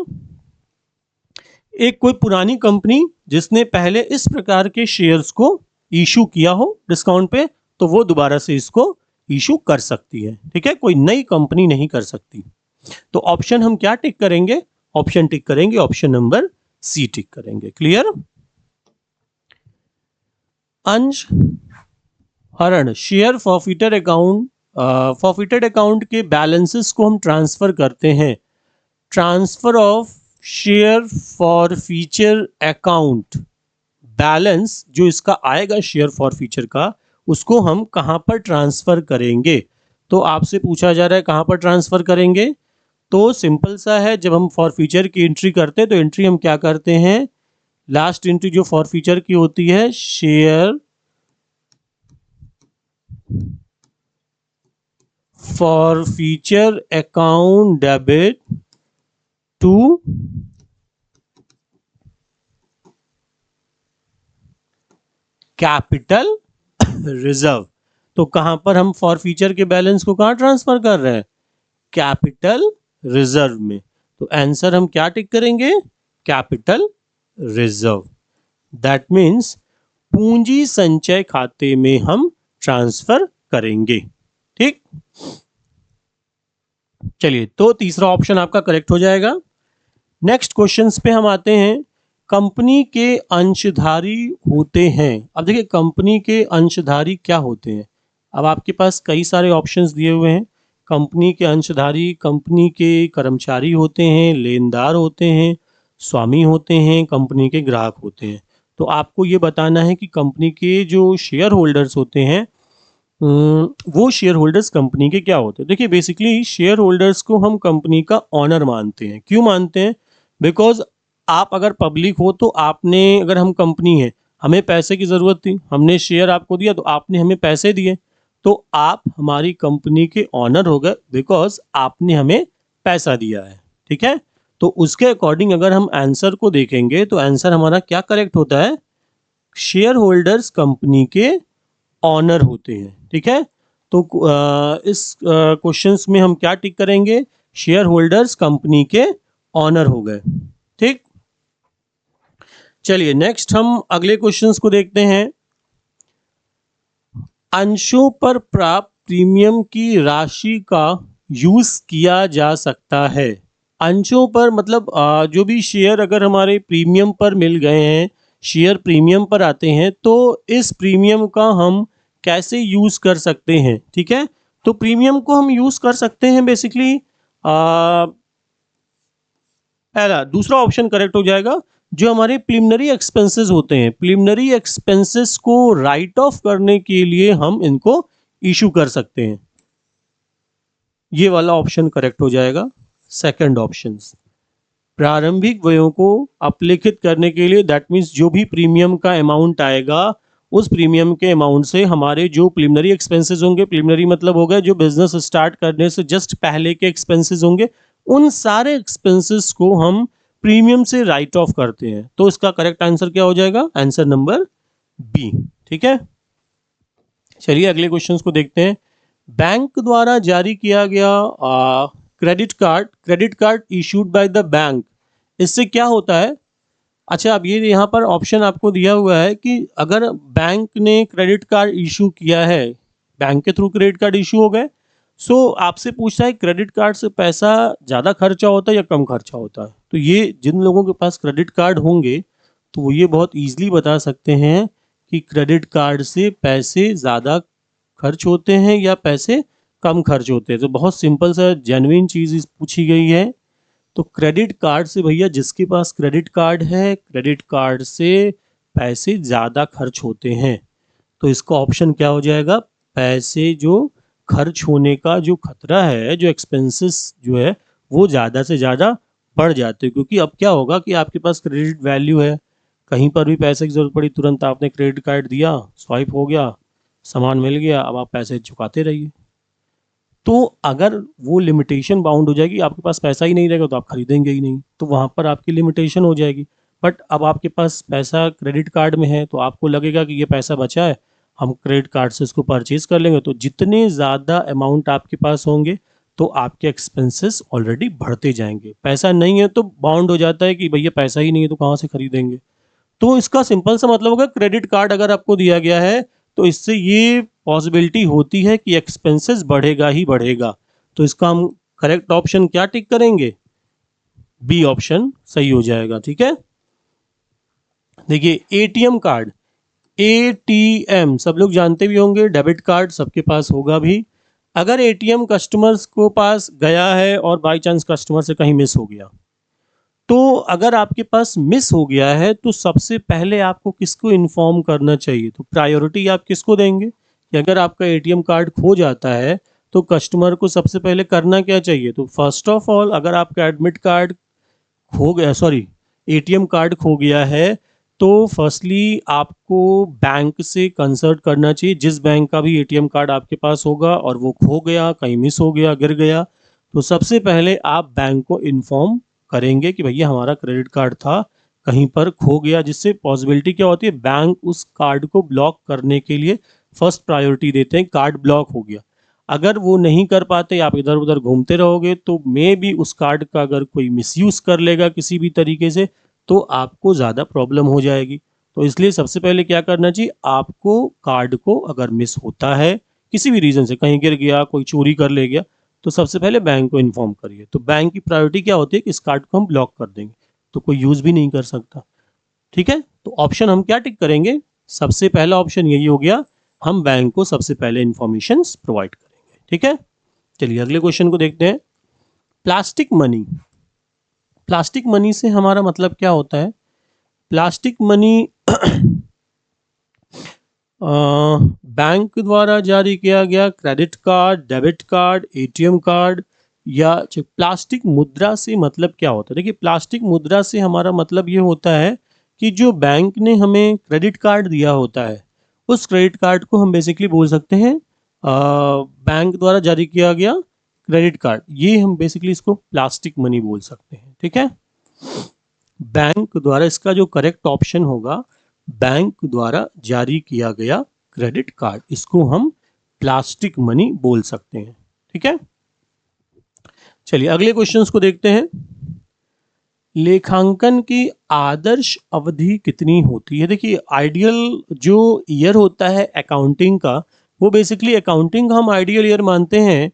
एक कोई पुरानी कंपनी जिसने पहले इस प्रकार के शेयर्स को इशू किया हो डिस्काउंट पे, तो वो दोबारा से इसको इशू कर सकती है, ठीक है। कोई नई कंपनी नहीं कर सकती। तो ऑप्शन हम क्या टिक करेंगे? ऑप्शन टिक करेंगे, ऑप्शन नंबर सी टिक करेंगे। क्लियर। अंश हरण share forfeited account, forfeited account के बैलेंसेस को हम ट्रांसफर करते हैं। Transfer of share forfeiture account, balance जो इसका आएगा शेयर फॉर फीचर का, उसको हम कहां पर ट्रांसफर करेंगे? तो आपसे पूछा जा रहा है कहां पर ट्रांसफर करेंगे। तो सिंपल सा है, जब हम फॉर फीचर की एंट्री करते हैं तो एंट्री हम क्या करते हैं? लास्ट एंट्री जो फॉर फीचर की होती है, share forfeiture account debit to capital reserve. तो कहां पर हम फॉर फीचर के बैलेंस को कहां ट्रांसफर कर रहे हैं? कैपिटल रिजर्व में। तो आंसर हम क्या टिक करेंगे? Capital reserve. दैट मीन्स पूंजी संचय खाते में हम ट्रांसफर करेंगे, ठीक। चलिए, तो तीसरा ऑप्शन आपका करेक्ट हो जाएगा। नेक्स्ट क्वेश्चंस पे हम आते हैं। कंपनी के अंशधारी होते हैं। अब देखिए कंपनी के अंशधारी क्या होते हैं। अब आपके पास कई सारे ऑप्शंस दिए हुए हैं कंपनी के अंशधारी कंपनी के कर्मचारी होते हैं, लेनदार होते हैं, स्वामी होते हैं, कंपनी के ग्राहक होते हैं। तो आपको ये बताना है कि कंपनी के जो शेयर होल्डर्स होते हैं वो शेयर होल्डर्स कंपनी के क्या होते हैं। देखिए बेसिकली शेयर होल्डर्स को हम कंपनी का ऑनर मानते हैं। क्यों मानते हैं? बिकॉज आप अगर पब्लिक हो तो आपने, अगर हम कंपनी है, हमें पैसे की ज़रूरत थी, हमने शेयर आपको दिया तो आपने हमें पैसे दिए, तो आप हमारी कंपनी के ऑनर हो गए बिकॉज आपने हमें पैसा दिया है। ठीक है, तो उसके अकॉर्डिंग अगर हम आंसर को देखेंगे तो आंसर हमारा क्या करेक्ट होता है? शेयर होल्डर्स कंपनी के ऑनर होते हैं। ठीक है, तो इस क्वेश्चंस में हम क्या टिक करेंगे? शेयर होल्डर्स कंपनी के ऑनर हो गए। ठीक, चलिए नेक्स्ट हम अगले क्वेश्चंस को देखते हैं। अंशों पर प्राप्त प्रीमियम की राशि का यूज किया जा सकता है। अंशों पर मतलब जो भी शेयर अगर हमारे प्रीमियम पर मिल गए हैं, शेयर प्रीमियम पर आते हैं, तो इस प्रीमियम का हम कैसे यूज कर सकते हैं। ठीक है, तो प्रीमियम को हम यूज कर सकते हैं बेसिकली, पहला दूसरा ऑप्शन करेक्ट हो जाएगा। जो हमारे प्रिलिमिनरी एक्सपेंसेस होते हैं, प्रिलिमिनरी एक्सपेंसेस को राइट ऑफ करने के लिए हम इनको इशू कर सकते हैं। ये वाला ऑप्शन करेक्ट हो जाएगा, सेकंड ऑप्शन। प्रारंभिक व्ययों को अपलेखित करने के लिए, दैट मीन्स जो भी प्रीमियम का अमाउंट आएगा उस प्रीमियम के अमाउंट से हमारे जो प्रिलिमिनरी एक्सपेंसेस होंगे, प्रिलिमिनरी मतलब हो गया जो बिजनेस स्टार्ट करने से जस्ट पहले के एक्सपेंसेस होंगे, उन सारे एक्सपेंसेस को हम प्रीमियम से राइट ऑफ करते हैं। तो इसका करेक्ट आंसर क्या हो जाएगा? Answer number B. ठीक है, चलिए अगले क्वेश्चंस को देखते हैं। बैंक द्वारा जारी किया गया credit card issued by the bank, इससे क्या होता है? अच्छा, अब ये यहाँ पर ऑप्शन आपको दिया हुआ है कि अगर बैंक ने क्रेडिट कार्ड इशू किया है, बैंक के थ्रू क्रेडिट कार्ड इशू हो गए, सो आपसे पूछता है क्रेडिट कार्ड से पैसा ज़्यादा खर्चा होता है या कम खर्चा होता है। तो ये जिन लोगों के पास क्रेडिट कार्ड होंगे तो वो ये बहुत ईजिली बता सकते हैं कि क्रेडिट कार्ड से पैसे ज़्यादा खर्च होते हैं या पैसे कम खर्च होते हैं। तो बहुत सिंपल सा जेन्युइन चीज़ पूछी गई है। तो क्रेडिट कार्ड से भैया, जिसके पास क्रेडिट कार्ड है, क्रेडिट कार्ड से पैसे ज़्यादा खर्च होते हैं। तो इसका ऑप्शन क्या हो जाएगा? पैसे जो खर्च होने का जो खतरा है, जो एक्सपेंसेस जो है वो ज़्यादा से ज़्यादा बढ़ जाते हैं। क्योंकि अब क्या होगा कि आपके पास क्रेडिट वैल्यू है, कहीं पर भी पैसे की ज़रूरत पड़ी तुरंत आपने क्रेडिट कार्ड दिया, स्वाइप हो गया, सामान मिल गया, अब आप पैसे चुकाते रहिए। तो अगर वो लिमिटेशन बाउंड हो जाएगी, आपके पास पैसा ही नहीं रहेगा तो आप खरीदेंगे ही नहीं, तो वहाँ पर आपकी लिमिटेशन हो जाएगी। बट अब आपके पास पैसा क्रेडिट कार्ड में है तो आपको लगेगा कि ये पैसा बचा है, हम क्रेडिट कार्ड से इसको परचेज कर लेंगे। तो जितने ज़्यादा अमाउंट आपके पास होंगे तो आपके एक्सपेंसेस ऑलरेडी बढ़ते जाएंगे। पैसा नहीं है तो बाउंड हो जाता है कि भैया पैसा ही नहीं है तो कहाँ से खरीदेंगे। तो इसका सिंपल सा मतलब होगा, क्रेडिट कार्ड अगर आपको दिया गया है तो इससे ये पॉसिबिलिटी होती है कि एक्सपेंसेस बढ़ेगा ही बढ़ेगा। तो इसका हम करेक्ट ऑप्शन क्या टिक करेंगे? बी ऑप्शन सही हो जाएगा। ठीक है, देखिए एटीएम कार्ड, एटीएम सब लोग जानते भी होंगे, डेबिट कार्ड सबके पास होगा भी। अगर एटीएम कस्टमर्स को पास गया है और बाई चांस कस्टमर से कहीं मिस हो गया, तो अगर आपके पास मिस हो गया है तो सबसे पहले आपको किसको इन्फॉर्म करना चाहिए? तो प्रायोरिटी आप किसको देंगे कि अगर आपका एटीएम कार्ड खो जाता है तो कस्टमर को सबसे पहले करना क्या चाहिए? तो फर्स्ट ऑफ ऑल, अगर आपका एडमिट कार्ड खो गया, सॉरी एटीएम कार्ड खो गया है, तो फर्स्टली आपको बैंक से कंसल्ट करना चाहिए। जिस बैंक का भी एटीएम कार्ड आपके पास होगा और वो खो गया, कहीं मिस हो गया, गिर गया, तो सबसे पहले आप बैंक को इन्फॉर्म करेंगे कि भैया हमारा क्रेडिट कार्ड था, कहीं पर खो गया। जिससे पॉसिबिलिटी क्या होती है, बैंक उस कार्ड को ब्लॉक करने के लिए फर्स्ट प्रायोरिटी देते हैं। कार्ड ब्लॉक हो गया, अगर वो नहीं कर पाते, आप इधर उधर घूमते रहोगे, तो मे भी उस कार्ड का अगर कोई मिसयूज कर लेगा किसी भी तरीके से तो आपको ज़्यादा प्रॉब्लम हो जाएगी। तो इसलिए सबसे पहले क्या करना चाहिए, आपको कार्ड को अगर मिस होता है किसी भी रीज़न से, कहीं गिर गया, कोई चोरी कर ले गया, तो सबसे पहले बैंक को इन्फॉर्म करिए। तो बैंक की प्रायोरिटी क्या होती है कि इस कार्ड को हम ब्लॉक कर देंगे तो कोई यूज़ भी नहीं कर सकता। ठीक है, तो ऑप्शन हम क्या टिक करेंगे? सबसे पहला ऑप्शन यही हो गया, हम बैंक को सबसे पहले इंफॉर्मेशन प्रोवाइड करेंगे। ठीक है, चलिए अगले क्वेश्चन को देखते हैं। प्लास्टिक मनी, प्लास्टिक मनी से हमारा मतलब क्या होता है? प्लास्टिक मनी बैंक द्वारा जारी किया गया credit card, debit card, ATM card या प्लास्टिक मुद्रा से मतलब क्या होता है? देखिए प्लास्टिक मुद्रा से हमारा मतलब ये होता है कि जो बैंक ने हमें क्रेडिट कार्ड दिया होता है उस क्रेडिट कार्ड को हम बेसिकली बोल सकते हैं बैंक द्वारा जारी किया गया क्रेडिट कार्ड, ये हम बेसिकली इसको प्लास्टिक मनी बोल सकते हैं। ठीक है, बैंक द्वारा, इसका जो करेक्ट ऑप्शन होगा बैंक द्वारा जारी किया गया क्रेडिट कार्ड, इसको हम प्लास्टिक मनी बोल सकते हैं। ठीक है, चलिए अगले क्वेश्चंस को देखते हैं। लेखांकन की आदर्श अवधि कितनी होती है? देखिए आइडियल जो ईयर होता है अकाउंटिंग का, वो बेसिकली अकाउंटिंग का हम आइडियल ईयर मानते हैं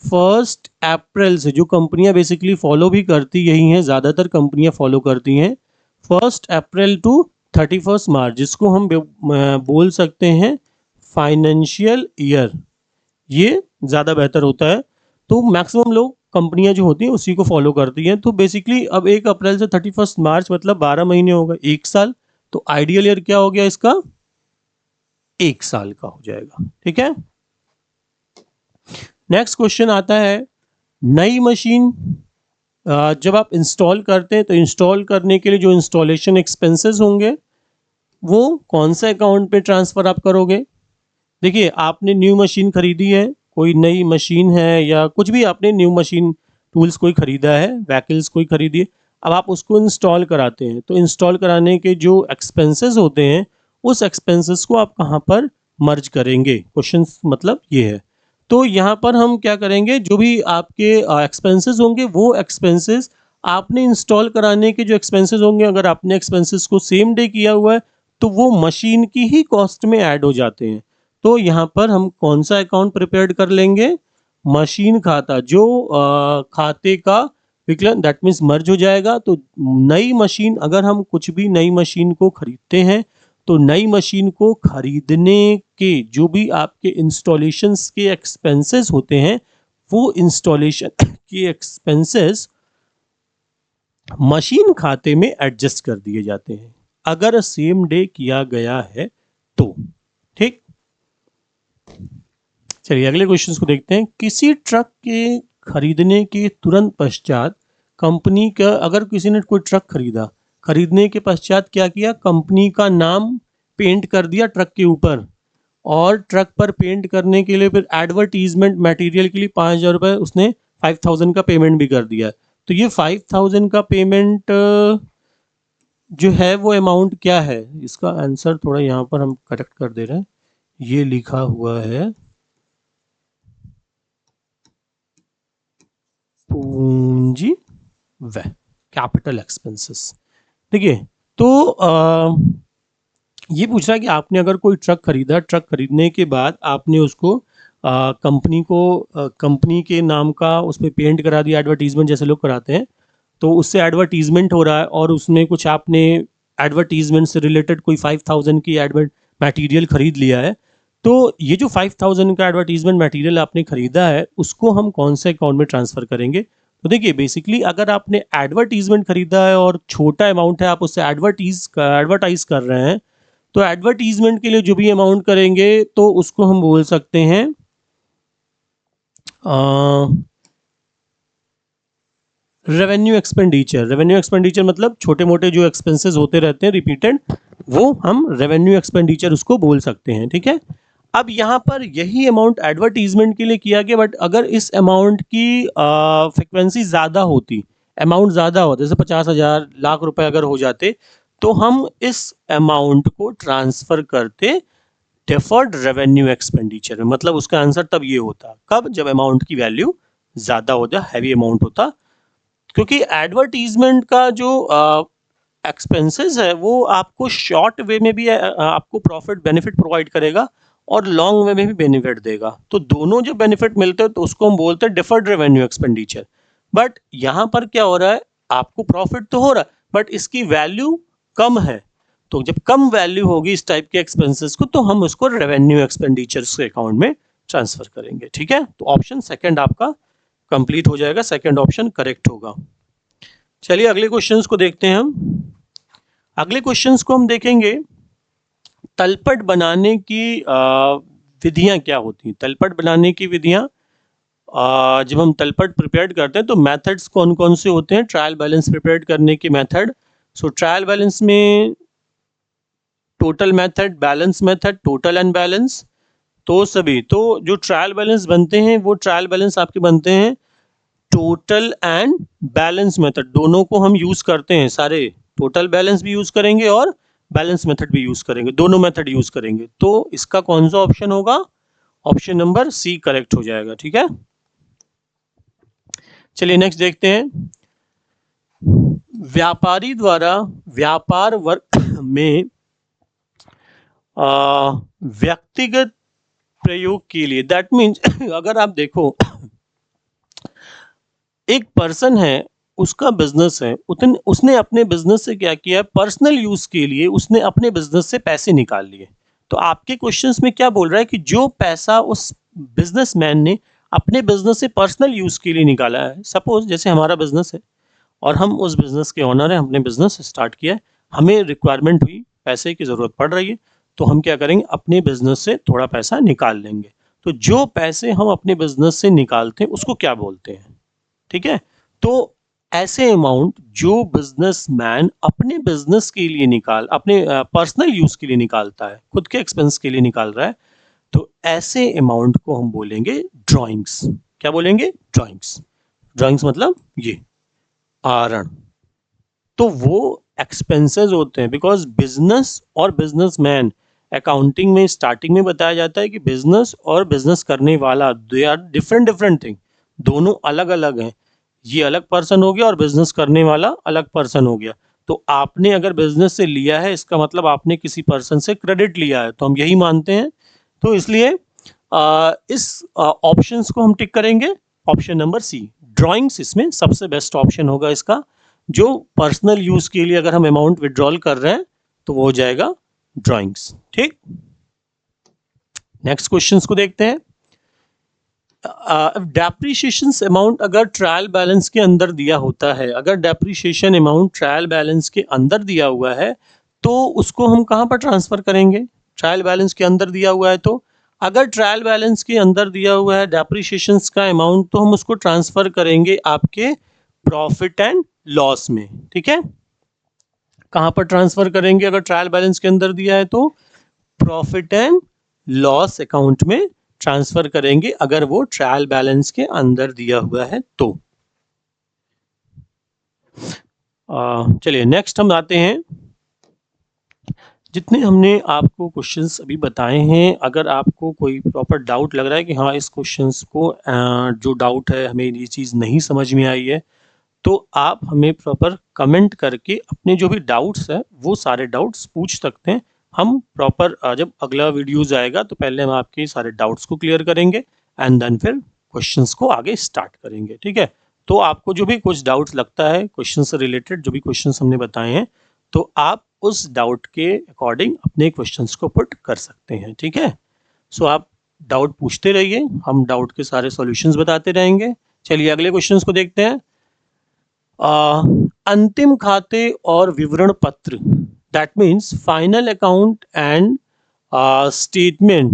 1 अप्रैल से। जो कंपनियां बेसिकली फॉलो भी करती यही हैं, ज़्यादातर कंपनियां फॉलो करती हैं 1 अप्रैल टू 31 मार्च, जिसको हम बोल सकते हैं फाइनेंशियल ईयर। ये ज़्यादा बेहतर होता है, तो मैक्सिमम लोग कंपनियां जो होती हैं उसी को फॉलो करती हैं। तो बेसिकली अब 1 अप्रैल से 31 मार्च मतलब 12 महीने हो गए, 1 साल। तो आइडियल ईयर क्या हो गया इसका? 1 साल का हो जाएगा। ठीक है, नेक्स्ट क्वेश्चन आता है, नई मशीन जब आप इंस्टॉल करते हैं तो इंस्टॉल करने के लिए जो इंस्टॉलेशन एक्सपेंसेस होंगे वो कौन सा अकाउंट पे ट्रांसफ़र आप करोगे? देखिए आपने न्यू मशीन खरीदी है, कोई नई मशीन है या कुछ भी आपने न्यू मशीन टूल्स कोई खरीदा है, व्हीकल्स कोई खरीदी है, अब आप उसको इंस्टॉल कराते हैं तो इंस्टॉल कराने के जो एक्सपेंसेस होते हैं उस एक्सपेंसेस को आप कहाँ पर मर्ज करेंगे? क्वेश्चन मतलब ये है। तो यहाँ पर हम क्या करेंगे, जो भी आपके एक्सपेंसेस होंगे वो एक्सपेंसेस आपने इंस्टॉल कराने के जो एक्सपेंसेस होंगे, अगर आपने एक्सपेंसेस को सेम डे किया हुआ है तो वो मशीन की ही कॉस्ट में ऐड हो जाते हैं। तो यहाँ पर हम कौन सा अकाउंट प्रिपेयर कर लेंगे? मशीन खाता, जो खाते का विकलन, दैट मीन्स मर्ज हो जाएगा। तो नई मशीन, अगर हम कुछ भी नई मशीन को खरीदते हैं तो नई मशीन को खरीदने के जो भी आपके इंस्टॉलेशंस के एक्सपेंसेस होते हैं वो इंस्टॉलेशन के एक्सपेंसेस मशीन खाते में एडजस्ट कर दिए जाते हैं अगर सेम डे किया गया है तो। ठीक, चलिए अगले क्वेश्चन को देखते हैं। किसी ट्रक के खरीदने के तुरंत पश्चात कंपनी का, अगर किसी ने कोई ट्रक खरीदा, खरीदने के पश्चात क्या किया, कंपनी का नाम पेंट कर दिया ट्रक के ऊपर, और ट्रक पर पेंट करने के लिए फिर एडवर्टीजमेंट मटेरियल के लिए 5,000 रुपये उसने 5,000 का पेमेंट भी कर दिया। तो ये 5,000 का पेमेंट जो है वो अमाउंट क्या है? इसका आंसर थोड़ा यहाँ पर हम करेक्ट कर दे रहे हैं, ये लिखा हुआ है पूंजी व्यय, कैपिटल एक्सपेंसेस। देखिए तो ये पूछ रहा है कि आपने अगर कोई ट्रक खरीदा, ट्रक खरीदने के बाद आपने उसको कंपनी को कंपनी के नाम का उस पर पेंट करा दिया, एडवर्टीजमेंट जैसे लोग कराते हैं, तो उससे एडवर्टीजमेंट हो रहा है और उसमें कुछ आपने एडवर्टीजमेंट से रिलेटेड कोई 5,000 की एडवर्ट मटेरियल खरीद लिया है। तो ये जो 5,000 का एडवर्टीजमेंट मटेरियल आपने खरीदा है उसको हम कौन से अकाउंट में ट्रांसफ़र करेंगे? तो देखिए बेसिकली अगर आपने एडवर्टीजमेंट खरीदा है और छोटा अमाउंट है, आप उससे एडवर्टाइज कर रहे हैं, तो एडवर्टीजमेंट के लिए जो भी अमाउंट करेंगे तो उसको हम बोल सकते हैं रेवेन्यू एक्सपेंडिचर। रेवेन्यू एक्सपेंडिचर मतलब छोटे मोटे जो एक्सपेंसेस होते रहते हैं रिपीटेड, वो हम रेवेन्यू एक्सपेंडिचर उसको बोल सकते हैं। ठीक है, अब यहाँ पर यही अमाउंट एडवर्टीजमेंट के लिए किया गया, बट अगर इस अमाउंट की फ्रिक्वेंसी ज़्यादा होती, अमाउंट ज़्यादा होता, जैसे 50,000 लाख रुपए अगर हो जाते, तो हम इस अमाउंट को ट्रांसफ़र करते डिफर्ड रेवेन्यू एक्सपेंडिचर में। मतलब उसका आंसर तब ये होता, कब? जब अमाउंट की वैल्यू ज़्यादा होता, हैवी अमाउंट होता, क्योंकि एडवर्टीजमेंट का जो एक्सपेंसेस है वो आपको शॉर्ट वे में भी आपको प्रॉफिट बेनिफिट प्रोवाइड करेगा और लॉन्ग वे में भी बेनिफिट देगा। तो दोनों जो बेनिफिट मिलते हैं तो उसको हम बोलते हैं डिफर्ड रेवेन्यू एक्सपेंडिचर। बट यहाँ पर क्या हो रहा है, आपको प्रॉफिट तो हो रहा है बट इसकी वैल्यू कम है। तो जब कम वैल्यू होगी इस टाइप के एक्सपेंसेस को तो हम उसको रेवेन्यू एक्सपेंडिचर्स के अकाउंट में ट्रांसफर करेंगे। ठीक है, तो ऑप्शन सेकंड आपका कंप्लीट हो जाएगा, सेकंड ऑप्शन करेक्ट होगा। चलिए अगले क्वेश्चंस को देखते हैं हम। अगले क्वेश्चंस को हम देखेंगे तलपट बनाने की विधियां क्या होती हैं। तलपट बनाने की विधियां, जब हम तलपट प्रिपेयर करते हैं तो मेथड्स कौन कौन से होते हैं ट्रायल बैलेंस प्रिपेयर करने के मेथड। सो ट्रायल बैलेंस में total method, balance method, total and balance, तो सभी तो जो ट्रायल बैलेंस बनते हैं वो ट्रायल बैलेंस आपके बनते हैं टोटल एंड बैलेंस मेथड, दोनों को हम यूज करते हैं सारे। टोटल बैलेंस भी यूज करेंगे और बैलेंस मेथड भी यूज करेंगे, दोनों मेथड यूज करेंगे। तो इसका कौन सा ऑप्शन होगा? ऑप्शन नंबर सी करेक्ट हो जाएगा। ठीक है, चलिए नेक्स्ट देखते हैं। व्यापारी द्वारा व्यापार वर्ग में व्यक्तिगत प्रयोग के लिए, दैट मीन्स अगर आप देखो एक पर्सन है, उसका बिजनेस है, उसने अपने बिजनेस से क्या किया, पर्सनल यूज के लिए उसने अपने बिजनेस से पैसे निकाल लिए। तो आपके क्वेश्चंस में क्या बोल रहा है कि जो पैसा उस बिजनेसमैन ने अपने बिजनेस से पर्सनल यूज के लिए निकाला है, सपोज जैसे हमारा बिजनेस है और हम उस बिजनेस के ओनर हैं, हमने बिजनेस स्टार्ट किया है, हमें रिक्वायरमेंट हुई, पैसे की जरूरत पड़ रही है, तो हम क्या करेंगे, अपने बिजनेस से थोड़ा पैसा निकाल लेंगे। तो जो पैसे हम अपने बिजनेस से निकालते हैं उसको क्या बोलते हैं? ठीक है, तो ऐसे अमाउंट जो बिजनेसमैन अपने बिजनेस के लिए अपने पर्सनल यूज के लिए निकालता है, खुद के एक्सपेंस के लिए निकाल रहा है, तो ऐसे अमाउंट को हम बोलेंगे ड्रॉइंग्स। क्या बोलेंगे? ड्रॉइंग्स। ड्रॉइंग्स मतलब ये आरण, तो वो एक्सपेंसेस होते हैं, बिकॉज बिजनेस और बिजनेसमैन, अकाउंटिंग में स्टार्टिंग में बताया जाता है कि बिजनेस और बिजनेस करने वाला, they are different different thing, दोनों अलग अलग हैं। ये अलग पर्सन हो गया और बिजनेस करने वाला अलग पर्सन हो गया। तो आपने अगर बिजनेस से लिया है, इसका मतलब आपने किसी पर्सन से क्रेडिट लिया है, तो हम यही मानते हैं। तो इसलिए इस ऑप्शंस को हम टिक करेंगे, ऑप्शन नंबर सी ड्राइंग्स इसमें सबसे बेस्ट ऑप्शन होगा इसका। जो पर्सनल यूज के लिए अगर हम अमाउंट विड्रॉल कर रहे हैं तो वो हो जाएगा ड्राइंग्स। ठीक, नेक्स्ट क्वेश्चंस को देखते हैं। डेप्रिसिएशन अमाउंट अगर ट्रायल बैलेंस के अंदर दिया होता है, अगर डेप्रिसिएशन अमाउंट ट्रायल बैलेंस के अंदर दिया हुआ है तो उसको हम कहां पर ट्रांसफर करेंगे? ट्रायल बैलेंस के अंदर दिया हुआ है, तो अगर ट्रायल बैलेंस के अंदर दिया हुआ है डेप्रिसिएशन का अमाउंट, तो हम उसको ट्रांसफर करेंगे आपके प्रॉफिट एंड लॉस में। ठीक है, कहां पर ट्रांसफर करेंगे अगर ट्रायल बैलेंस के अंदर दिया है? तो प्रॉफिट एंड लॉस अकाउंट में ट्रांसफर करेंगे, अगर वो ट्रायल बैलेंस के अंदर दिया हुआ है तो। चलिए नेक्स्ट हम आते हैं। जितने हमने आपको क्वेश्चंस अभी बताए हैं, अगर आपको कोई प्रॉपर डाउट लग रहा है कि हाँ इस क्वेश्चंस को जो डाउट है, हमें ये चीज़ नहीं समझ में आई है, तो आप हमें प्रॉपर कमेंट करके अपने जो भी डाउट्स है वो सारे डाउट्स पूछ सकते हैं। हम प्रॉपर जब अगला वीडियोज आएगा तो पहले हम आपके सारे डाउट्स को क्लियर करेंगे एंड देन फिर क्वेश्चंस को आगे स्टार्ट करेंगे। ठीक है, तो आपको जो भी कुछ डाउट्स लगता है क्वेश्चन से रिलेटेड, जो भी क्वेश्चंस हमने बताए हैं, तो आप उस डाउट के अकॉर्डिंग अपने क्वेश्चंस को पुट कर सकते हैं। ठीक है, सो आप डाउट पूछते रहिए, हम डाउट के सारे सॉल्यूशंस बताते रहेंगे। चलिए अगले क्वेश्चंस को देखते हैं। अंतिम खाते और विवरण पत्र, that means final account and statement.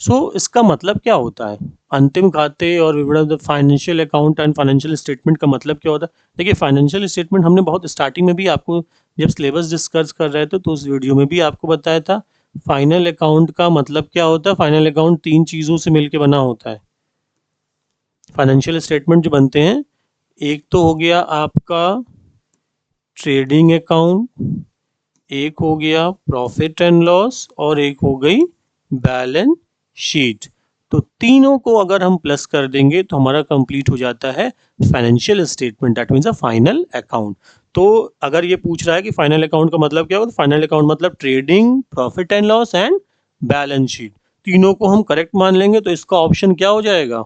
So इसका मतलब क्या होता है? अंतिम खाते और विवरण, financial account and financial statement का मतलब क्या होता है? देखिए फाइनेंशियल स्टेटमेंट हमने बहुत स्टार्टिंग में भी आपको, जब सिलेबस डिस्कस कर रहे थे तो उस वीडियो में भी आपको बताया था। फाइनल अकाउंट का मतलब क्या होता है? फाइनल अकाउंट 3 चीजों से मिलकर बना होता है। फाइनेंशियल स्टेटमेंट जो बनते हैं, एक तो हो गया आपका ट्रेडिंग अकाउंट, एक हो गया प्रॉफिट एंड लॉस, और एक हो गई बैलेंस शीट। तो तीनों को अगर हम प्लस कर देंगे तो हमारा कंप्लीट हो जाता है financial statement, that means a final account. तो अगर ये पूछ रहा है कि फाइनल अकाउंट का मतलब क्या होगा, तो फाइनल अकाउंट मतलब trading, profit and loss and balance sheet, तीनों को हम करेक्ट मान लेंगे तो इसका ऑप्शन क्या हो जाएगा?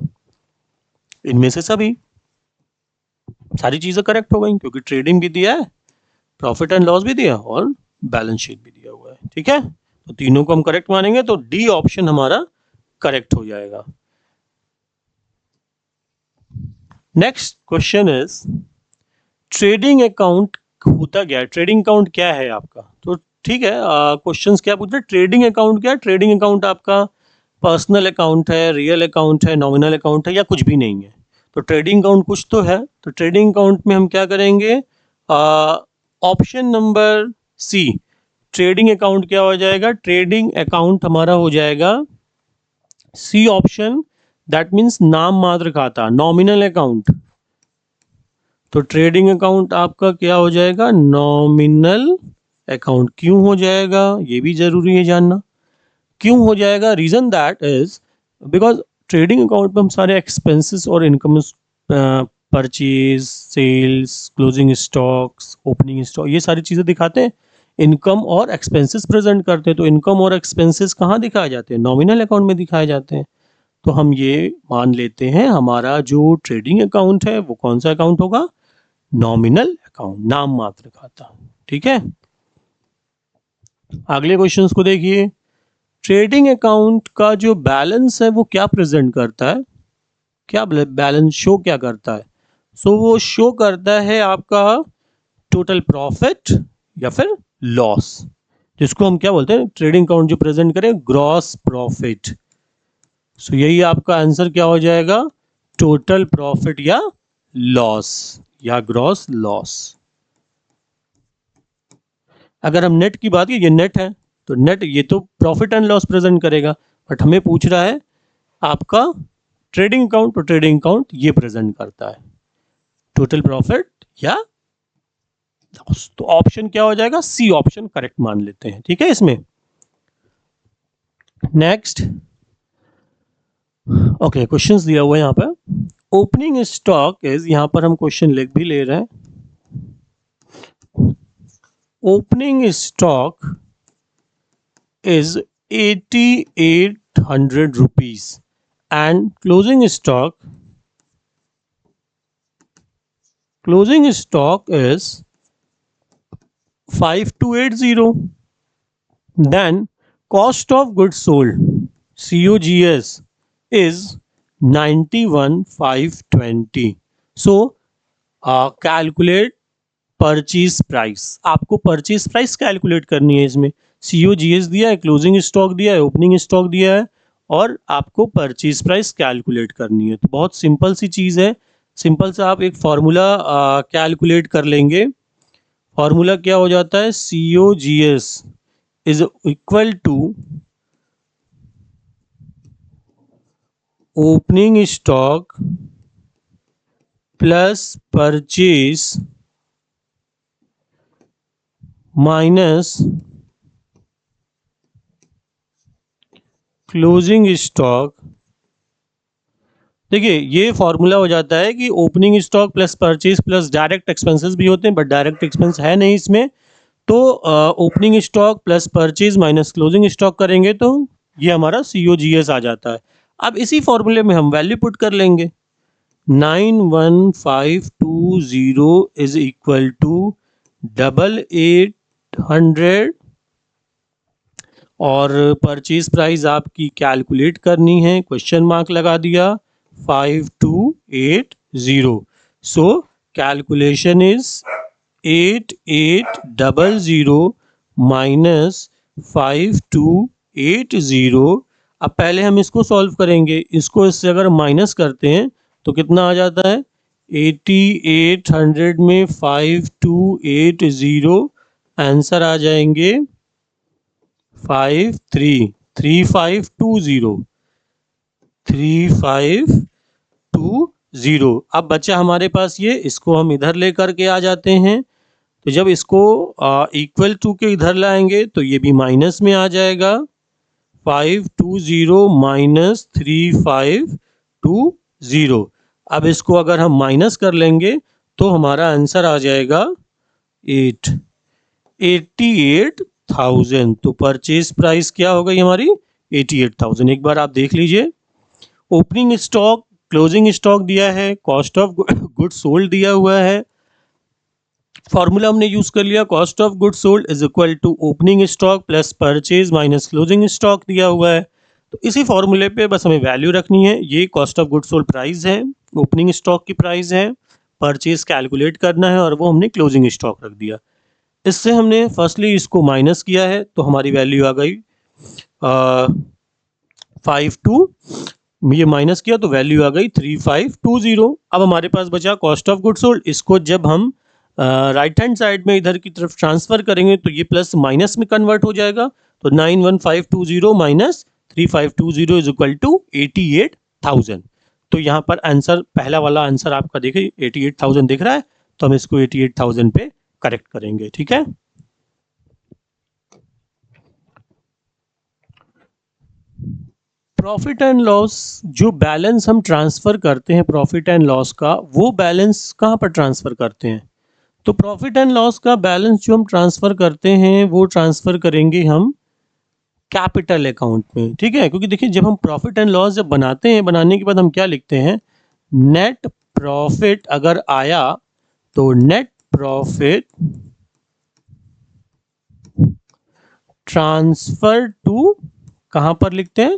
इनमें से सभी, सारी चीजें करेक्ट हो गई, क्योंकि ट्रेडिंग भी दिया है, प्रॉफिट एंड लॉस भी दिया और बैलेंस शीट भी दिया हुआ है। ठीक है, तो तीनों को हम करेक्ट मानेंगे, तो डी ऑप्शन हमारा करेक्ट हो जाएगा। Next question is trading account होता क्या है, ट्रेडिंग अकाउंट क्या है आपका। तो ठीक है, क्वेश्चंस क्या पूछ रहे हैं, ट्रेडिंग अकाउंट क्या है। ट्रेडिंग अकाउंट आपका पर्सनल अकाउंट है, रियल अकाउंट है, नॉमिनल अकाउंट है, या कुछ भी नहीं है। तो ट्रेडिंग अकाउंट कुछ तो है। तो ट्रेडिंग अकाउंट में हम क्या करेंगे, option number C, trading account क्या हो जाएगा, ट्रेडिंग अकाउंट हमारा हो जाएगा सी ऑप्शन, दैट मीन्स नाम मात्र खाता, नॉमिनल अकाउंट। तो ट्रेडिंग अकाउंट आपका क्या हो जाएगा, नॉमिनल अकाउंट। क्यों हो जाएगा ये भी जरूरी है जानना, क्यों हो जाएगा। Reason that is because trading account में हम सारे एक्सपेंसेस और income, purchase, sales, closing stocks, opening stock, ये सारी चीजें दिखाते हैं। इनकम और एक्सपेंसेस प्रेजेंट करते हैं। तो इनकम और एक्सपेंसेस कहाँ दिखाए जाते हैं, नॉमिनल अकाउंट में दिखाए जाते हैं। तो हम ये मान लेते हैं हमारा जो ट्रेडिंग अकाउंट है वो कौन सा अकाउंट होगा, नॉमिनल अकाउंट, नाम मात्र खाता। ठीक है, अगले क्वेश्चंस को देखिए। ट्रेडिंग अकाउंट का जो बैलेंस है वो क्या प्रेजेंट करता है, क्या बैलेंस शो क्या करता है। सो वो शो करता है आपका टोटल प्रॉफिट या फिर लॉस, जिसको हम क्या बोलते हैं, ट्रेडिंग अकाउंट जो प्रेजेंट करे ग्रॉस प्रॉफिट। सो यही आपका आंसर क्या हो जाएगा, टोटल प्रॉफिट या लॉस या ग्रॉस लॉस। अगर हम नेट की बात की, ये नेट है तो नेट ये तो प्रॉफिट एंड लॉस प्रेजेंट करेगा, बट हमें पूछ रहा है आपका ट्रेडिंग अकाउंट, तो ट्रेडिंग अकाउंट ये प्रेजेंट करता है टोटल प्रॉफिट या लॉस। तो ऑप्शन क्या हो जाएगा, सी ऑप्शन करेक्ट मान लेते हैं। ठीक है, इसमें नेक्स्ट ओके क्वेश्चंस दिया हुआ है यहाँ पर। ओपनिंग स्टॉक इज, यहाँ पर हम क्वेश्चन लिख भी ले रहे हैं, opening stock is 8800 rupees and closing stock is 5280. Then cost of goods sold COGS is 91520. So calculate purchase price. आपको परचेज प्राइस कैलकुलेट करनी है। इसमें COGS दिया है, क्लोजिंग स्टॉक दिया है, ओपनिंग स्टॉक दिया है, और आपको परचेज प्राइस कैलकुलेट करनी है। तो बहुत सिंपल सी चीज है, सिंपल सा आप एक फॉर्मूला कैलकुलेट कर लेंगे। फॉर्मूला क्या हो जाता है, COGS is equal to opening stock plus purchase minus closing stock. देखिए ये फॉर्मूला हो जाता है कि opening stock plus purchase plus direct expenses भी होते हैं, बट डायरेक्ट एक्सपेंस है नहीं इसमें। तो opening stock plus purchase minus closing stock करेंगे तो ये हमारा COGS आ जाता है। अब इसी फॉर्मूले में हम वैल्यू पुट कर लेंगे, 91520 इज इक्वल टू 8800, और परचेज प्राइस आपकी कैलकुलेट करनी है, क्वेश्चन मार्क लगा दिया, 5280। So calculation is 8800 minus 5280। अब पहले हम इसको सॉल्व करेंगे, इसको इससे अगर माइनस करते हैं तो कितना आ जाता है, 8800 में 5280, आंसर आ जाएंगे 3520। अब बच्चा हमारे पास ये, इसको हम इधर लेकर के आ जाते हैं। तो जब इसको इक्वल टू के इधर लाएंगे तो ये भी माइनस में आ जाएगा, 520 माइनस 3520। अब इसको अगर हम माइनस कर लेंगे तो हमारा आंसर आ जाएगा 88,000। तो परचेज प्राइस क्या हो गई हमारी, 88,000। एक बार आप देख लीजिए, ओपनिंग स्टॉक, क्लोजिंग स्टॉक दिया है, कॉस्ट ऑफ गुड्स सोल्ड दिया हुआ है, फॉर्मूला हमने यूज कर लिया, cost of goods sold is equal to opening stock plus purchase minus closing stock दिया हुआ है। तो इसी फॉर्मूले पे बस हमें वैल्यू रखनी है। ये cost of goods sold price है, ओपनिंग स्टॉक की प्राइस है, परचेज कैलकुलेट करना है और वो हमने क्लोजिंग स्टॉक रख दिया। इससे हमने फर्स्टली इसको माइनस किया है तो हमारी वैल्यू आ गई 52, ये माइनस किया तो वैल्यू आ गई 3520। अब हमारे पास बचा कॉस्ट ऑफ गुड्स सोल्ड। इसको जब हम राइट हैंड साइड में इधर की तरफ ट्रांसफर करेंगे तो ये प्लस माइनस में कन्वर्ट हो जाएगा। तो 91520 माइनस 3520 इज इक्वल टू 88,000। तो यहाँ पर आंसर, पहला वाला आंसर आपका देखिए 88,000 दिख रहा है, तो हम इसको 88,000 पे करेक्ट करेंगे। ठीक है, प्रॉफिट एंड लॉस, जो बैलेंस हम ट्रांसफर करते हैं प्रॉफिट एंड लॉस का, वो बैलेंस कहाँ पर ट्रांसफर करते हैं? तो प्रॉफिट एंड लॉस का बैलेंस जो हम ट्रांसफर करते हैं वो ट्रांसफर करेंगे हम कैपिटल अकाउंट में। ठीक है, क्योंकि देखिए जब हम प्रॉफिट एंड लॉस जब बनाते हैं, बनाने के बाद हम क्या लिखते हैं, नेट प्रॉफिट अगर आया तो नेट प्रॉफिट ट्रांसफर टू, कहां पर लिखते हैं,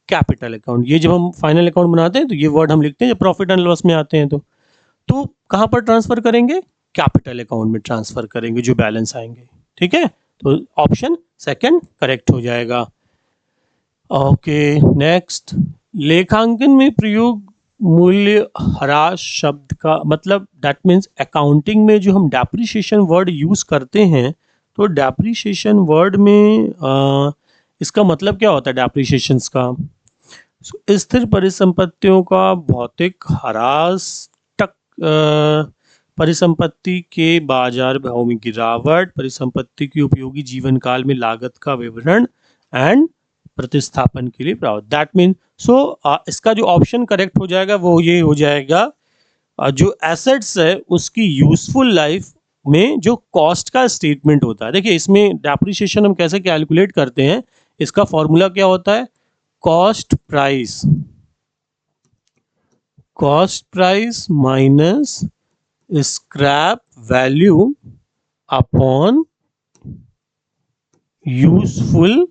कैपिटल अकाउंट। ये जब हम फाइनल अकाउंट बनाते हैं तो ये वर्ड हम लिखते हैं जब प्रॉफिट एंड लॉस में आते हैं। तो कहां पर ट्रांसफर करेंगे, कैपिटल अकाउंट में ट्रांसफर करेंगे जो बैलेंस आएंगे। ठीक है, तो ऑप्शन सेकंड करेक्ट हो जाएगा। ओके, नेक्स्ट, लेखांकन में प्रयोग मूल्य ह्रास शब्द का मतलब, दैट मीन्स अकाउंटिंग में जो हम डेप्रिसिएशन वर्ड यूज करते हैं, तो डेप्रिसिएशन वर्ड में इसका मतलब क्या होता है डेप्रिसिएशन का? स्थिर परिसंपत्तियों का भौतिक ह्रास, परिसंपत्ति के बाजार भाव में गिरावट, परिसंपत्ति की उपयोगी जीवन काल में लागत का विवरण एंड प्रतिस्थापन के लिए प्रावधान। दैट मीन इसका जो ऑप्शन करेक्ट हो जाएगा वो ये हो जाएगा, जो एसेट्स है उसकी यूजफुल लाइफ में जो कॉस्ट का स्टेटमेंट होता है। देखिए इसमें डेप्रिसिएशन हम कैसे कैलकुलेट करते हैं, इसका फॉर्मूला क्या होता है, cost price, cost price minus scrap value upon useful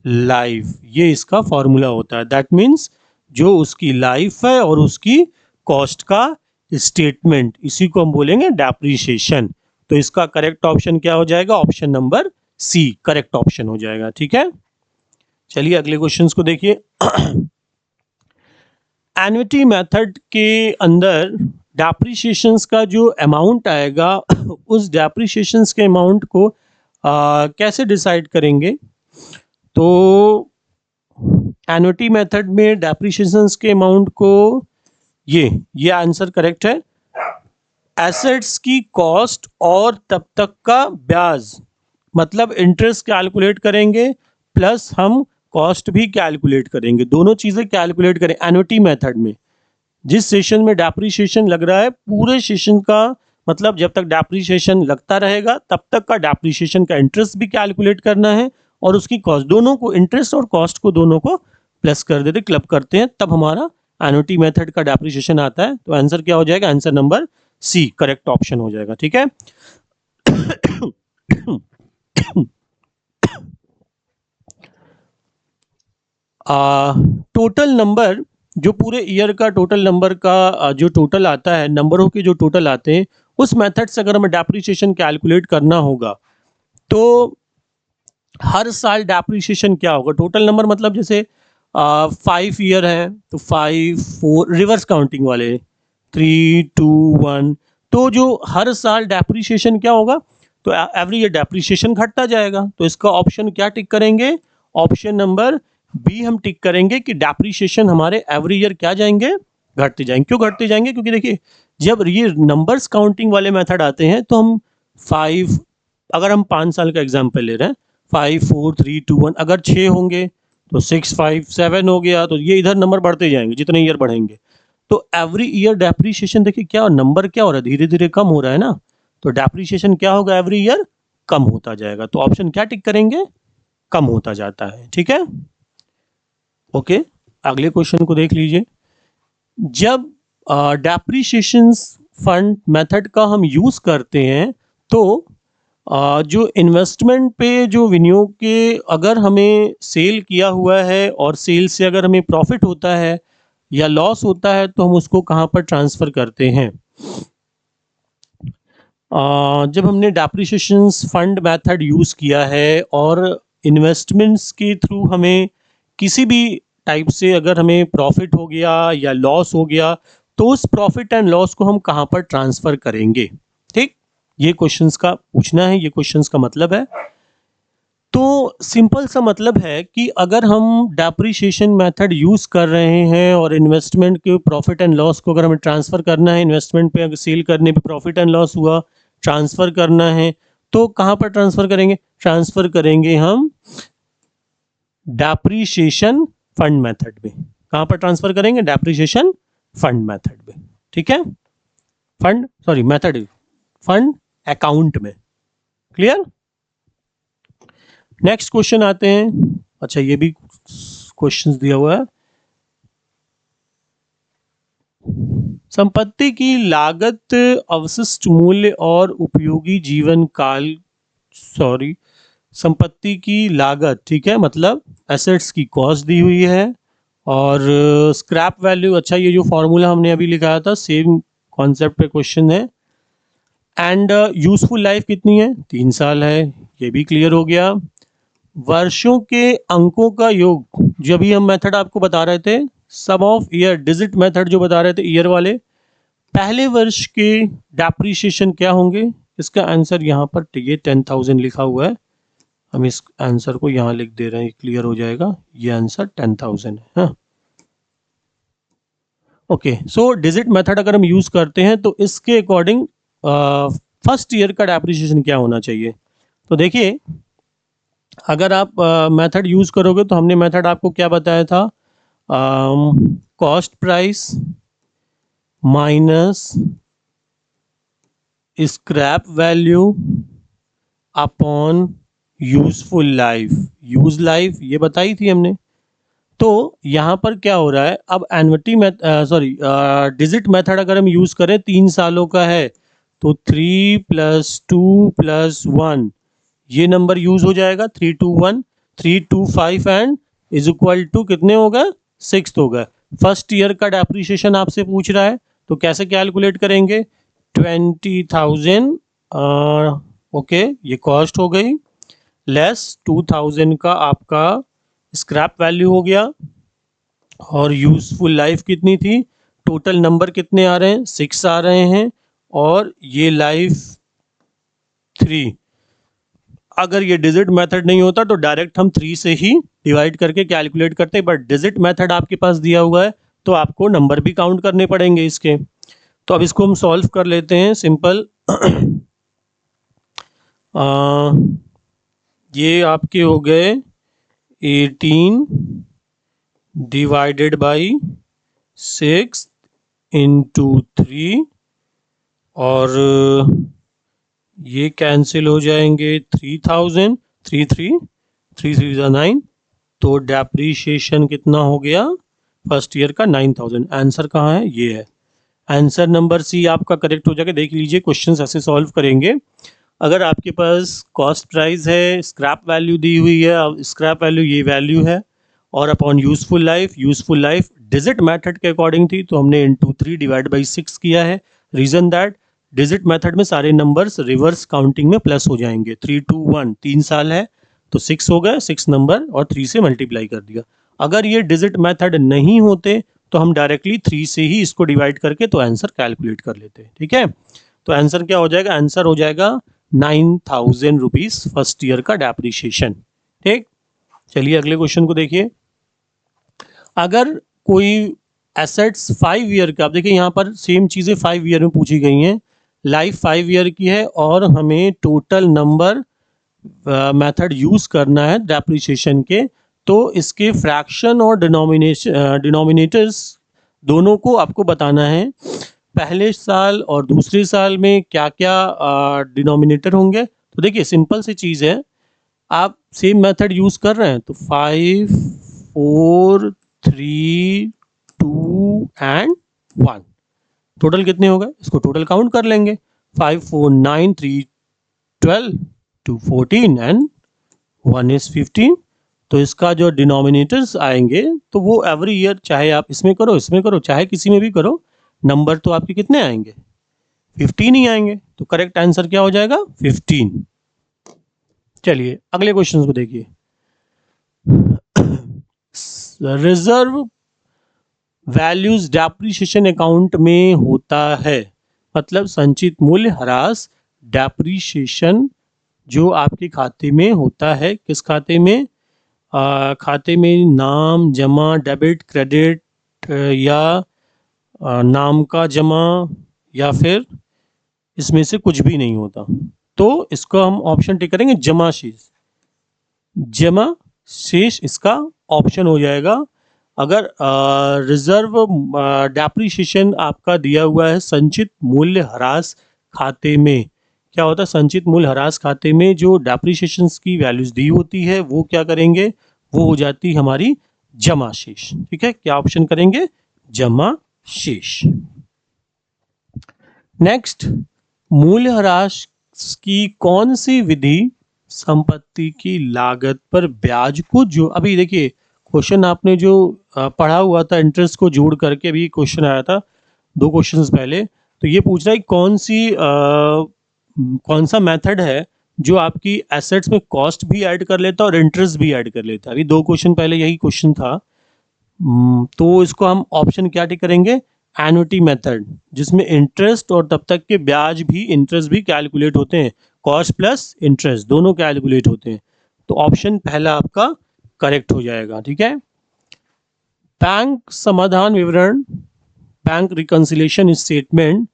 life, ये इसका फॉर्मूला होता है। दैट मीन्स जो उसकी लाइफ है और उसकी कॉस्ट का स्टेटमेंट, इसी को हम बोलेंगे डेप्रिसिएशन। तो इसका करेक्ट ऑप्शन क्या हो जाएगा, option number C correct option हो जाएगा। ठीक है, चलिए अगले क्वेश्चंस को देखिए। एन्युटी मेथड के अंदर डेप्रिसिएशंस का जो अमाउंट आएगा उस डेप्रिसिएशंस के अमाउंट को कैसे डिसाइड करेंगे? तो एन्युटी मेथड में डेप्रिसिएशंस के अमाउंट को, ये आंसर करेक्ट है, एसेट्स की कॉस्ट और तब तक का ब्याज, मतलब इंटरेस्ट कैलकुलेट करेंगे प्लस हम कॉस्ट भी कैलकुलेट करेंगे, दोनों चीजें कैलकुलेट करें एन्युटी मेथड में। जिस सेशन में डेप्रिसिएशन लग रहा है पूरे सेशन का, मतलब जब तक डेप्रिसिएशन लगता रहेगा तब तक का डेप्रिसिएशन का इंटरेस्ट भी कैलकुलेट करना है और उसकी कॉस्ट, दोनों को, इंटरेस्ट और कॉस्ट को दोनों को प्लस कर देते, क्लब करते हैं, तब हमारा एन्युटी मेथड का डेप्रिसिएशन आता है। तो आंसर क्या हो जाएगा, answer number C correct option हो जाएगा। ठीक है, टोटल नंबर, जो पूरे ईयर का टोटल नंबर का जो टोटल आता है, नंबरों के जो टोटल आते हैं, उस मेथड से अगर हमें डेप्रिसिएशन कैलकुलेट करना होगा तो हर साल डेप्रिसिएशन क्या होगा, टोटल नंबर मतलब जैसे 5 ईयर है तो 5 4 रिवर्स काउंटिंग वाले 3 2 1, तो जो हर साल डेप्रिसिएशन क्या होगा, तो एवरी ईयर डेप्रिसिएशन घटता जाएगा। तो इसका ऑप्शन क्या टिक करेंगे, ऑप्शन नंबर बी हम टिक करेंगे कि डेप्रिसिएशन हमारे एवरी ईयर क्या जाएंगे, घटते जाएंगे। क्यों घटते जाएंगे, क्योंकि देखिए जब ये नंबर्स काउंटिंग वाले मेथड आते हैं तो हम 5, अगर हम 5 साल का एग्जाम्पल ले रहे हैं, 5 4 3 2 1, अगर 6 होंगे तो 6 5 7 हो गया, तो ये इधर नंबर बढ़ते जाएंगे जितने ईयर बढ़ेंगे। तो एवरी ईयर डेप्रिसिएशन, देखिए क्या नंबर क्या हो रहा है, धीरे धीरे कम हो रहा है ना, तो डेप्रिसिएशन क्या होगा, एवरी ईयर कम होता जाएगा। तो ऑप्शन क्या टिक करेंगे, कम होता जाता है। ठीक है, ओके, अगले क्वेश्चन को देख लीजिए। जब डेप्रिसिएशन फंड मेथड का हम यूज करते हैं तो जो इन्वेस्टमेंट पे जो विनियोग के अगर हमें सेल किया हुआ है और सेल से अगर हमें प्रॉफिट होता है या लॉस होता है तो हम उसको कहाँ पर ट्रांसफ़र करते हैं। जब हमने डेप्रिसिएशन फंड मेथड यूज़ किया है और इन्वेस्टमेंट्स के थ्रू हमें किसी भी टाइप से अगर हमें प्रॉफिट हो गया या लॉस हो गया तो उस प्रॉफिट एंड लॉस को हम कहाँ पर ट्रांसफ़र करेंगे। ठीक, ये क्वेश्चंस का पूछना है, ये क्वेश्चंस का मतलब है। तो सिंपल सा मतलब है कि अगर हम डेप्रिसिएशन मेथड यूज़ कर रहे हैं और इन्वेस्टमेंट के प्रॉफिट एंड लॉस को अगर हमें ट्रांसफ़र करना है, इन्वेस्टमेंट पे अगर सेल करने पे प्रॉफिट एंड लॉस हुआ, ट्रांसफ़र करना है, तो कहाँ पर ट्रांसफ़र करेंगे? ट्रांसफ़र करेंगे हम डेप्रिसिएशन फंड मेथड में। कहाँ पर ट्रांसफ़र करेंगे? डेप्रिसिएशन फंड मेथड में। ठीक है, मेथड, फंड अकाउंट में। क्लियर? नेक्स्ट क्वेश्चन आते हैं। अच्छा, ये भी क्वेश्चंस दिया हुआ है। संपत्ति की लागत, अवशिष्ट मूल्य और उपयोगी जीवन काल, संपत्ति की लागत, ठीक है, मतलब एसेट्स की कॉस्ट दी हुई है और स्क्रैप वैल्यू, अच्छा ये जो फॉर्मूला हमने अभी लिखाया था सेम कॉन्सेप्ट पे क्वेश्चन है। एंड यूजफुल लाइफ कितनी है? 3 साल है, ये भी क्लियर हो गया। वर्षों के अंकों का योग, जो अभी हम मेथड आपको बता रहे थे, सम ऑफ ईयर डिजिट मेथड जो बता रहे थे ईयर वाले, पहले वर्ष के डेप्रिसिएशन क्या होंगे? इसका आंसर यहाँ पर ये 10,000 लिखा हुआ है, हम इस आंसर को यहाँ लिख दे रहे हैं, क्लियर हो जाएगा। ये आंसर 10,000 है। हाँ, ओके। सो डिजिट मेथड अगर हम यूज करते हैं तो इसके अकॉर्डिंग फर्स्ट ईयर का डेप्रिसिएशन क्या होना चाहिए? तो देखिए, अगर आप मेथड यूज करोगे तो हमने मेथड आपको क्या बताया था? Cost price minus scrap value upon useful life, use life ये बताई थी हमने। तो यहाँ पर क्या हो रहा है, अब एन्युटी डिजिट मेथड अगर हम यूज करें 3 सालों का है तो 3 + 2 + 1 ये नंबर यूज हो जाएगा, 321, 325 एंड इज इक्वल टू कितने हो गए? 6 हो गए। फर्स्ट ईयर का डेप्रिसिएशन आपसे पूछ रहा है तो कैसे कैलकुलेट करेंगे? 20,000, ओके, ये कॉस्ट हो गई, लेस 2,000 का आपका स्क्रैप वैल्यू हो गया और यूजफुल लाइफ कितनी थी? टोटल नंबर कितने आ रहे हैं? 6 आ रहे हैं और ये लाइफ 3। अगर ये डिजिट मेथड नहीं होता तो डायरेक्ट हम 3 से ही डिवाइड करके कैलकुलेट करते, बट डिजिट मेथड आपके पास दिया हुआ है तो आपको नंबर भी काउंट करने पड़ेंगे इसके। तो अब इसको हम सॉल्व कर लेते हैं, सिंपल। ये आपके हो गए 18 डिवाइडेड बाई 6 इंटू 3 और ये कैंसिल हो जाएंगे, 3,000, 3 × 9, तो डेप्रीशिएशन कितना हो गया फर्स्ट ईयर का? 9,000। आंसर कहाँ है? ये है आंसर, नंबर सी आपका करेक्ट हो जाएगा। देख लीजिए क्वेश्चंस ऐसे सॉल्व करेंगे। अगर आपके पास कॉस्ट प्राइस है, स्क्रैप वैल्यू दी हुई है, स्क्रैप वैल्यू ये वैल्यू है, और upon useful life digit method के अकॉर्डिंग थी तो हमने इंटू 3 डिवाइड बाई 6 किया है। रीजन दैट डिजिट मेथड में सारे नंबर्स रिवर्स काउंटिंग में प्लस हो जाएंगे। 3, 2, 1 3 साल है तो 6 हो गए, 6 नंबर और 3 से मल्टीप्लाई कर दिया। अगर ये डिजिट मेथड नहीं होते तो हम डायरेक्टली 3 से ही इसको डिवाइड करके तो आंसर कैलकुलेट कर लेते। ठीक है, तो आंसर क्या हो जाएगा? आंसर हो जाएगा 9,000 रुपीज फर्स्ट ईयर का डेप्रिसिएशन। ठीक, चलिए अगले क्वेश्चन को देखिए। अगर कोई एसेट्स 5 ईयर का, आप देखिए यहाँ पर सेम चीजें 5 ईयर में पूछी गई हैं, लाइफ 5 ईयर की है और हमें टोटल नंबर मेथड यूज करना है डेप्रिसिएशन के, तो इसके फ्रैक्शन और डिनोमिनेटर्स दोनों को आपको बताना है। पहले साल और दूसरे साल में क्या क्या डिनोमिनेटर होंगे। तो देखिए सिंपल सी चीज़ है, आप सेम मेथड यूज कर रहे हैं तो 5, 4, 3, 2 एंड 1 टोटल कितने हो गए? इसको टोटल काउंट कर लेंगे। 5, 4, 9, 3, 12, 2 14 एंड 1 is 15। तो इसका जो डिनोमिनेटर्स आएंगे तो वो एवरी ईयर, चाहे आप इसमें करो चाहे किसी में भी करो, नंबर तो आपके कितने आएंगे, 15 ही आएंगे। तो करेक्ट आंसर क्या हो जाएगा, 15। चलिए अगले क्वेश्चन को देखिए। रिजर्व वैल्यूज डेप्रिसिएशन अकाउंट में होता है, मतलब संचित मूल्य ह्रास डेप्रिसिएशन जो आपके खाते में होता है। किस खाते में, खाते में नाम जमा, डेबिट क्रेडिट, या नाम का जमा, या फिर इसमें से कुछ भी नहीं होता। तो इसको हम ऑप्शन टिक करेंगे, जमा शेष। जमा शेष इसका ऑप्शन हो जाएगा। अगर रिजर्व डेप्रिसिएशन आपका दिया हुआ है संचित मूल्य ह्रास खाते में, क्या होता है, संचित मूल्य ह्रास खाते में जो डेप्रिसिएशन की वैल्यूज दी होती है वो क्या करेंगे, वो हो जाती हमारी जमा शेष। ठीक है, क्या ऑप्शन करेंगे, जमा शेष। नेक्स्ट, मूल्यह्रास की कौन सी विधि संपत्ति की लागत पर ब्याज को जो, अभी देखिए क्वेश्चन आपने जो पढ़ा हुआ था इंटरेस्ट को जोड़ करके, अभी क्वेश्चन आया था 2 क्वेश्चंस पहले, तो ये पूछ रहा है कौन सा मेथड है जो आपकी एसेट्स में कॉस्ट भी ऐड कर लेता है और इंटरेस्ट भी ऐड कर लेता है। अभी 2 क्वेश्चन पहले यही क्वेश्चन था। तो इसको हम ऑप्शन क्या टिक करेंगे, एन्युटी मेथड, जिसमें इंटरेस्ट और तब तक के ब्याज भी, इंटरेस्ट भी कैलकुलेट होते हैं, कॉस्ट प्लस इंटरेस्ट दोनों कैलकुलेट होते हैं। तो ऑप्शन पहला आपका करेक्ट हो जाएगा। ठीक है, बैंक समाधान विवरण, bank reconciliation statement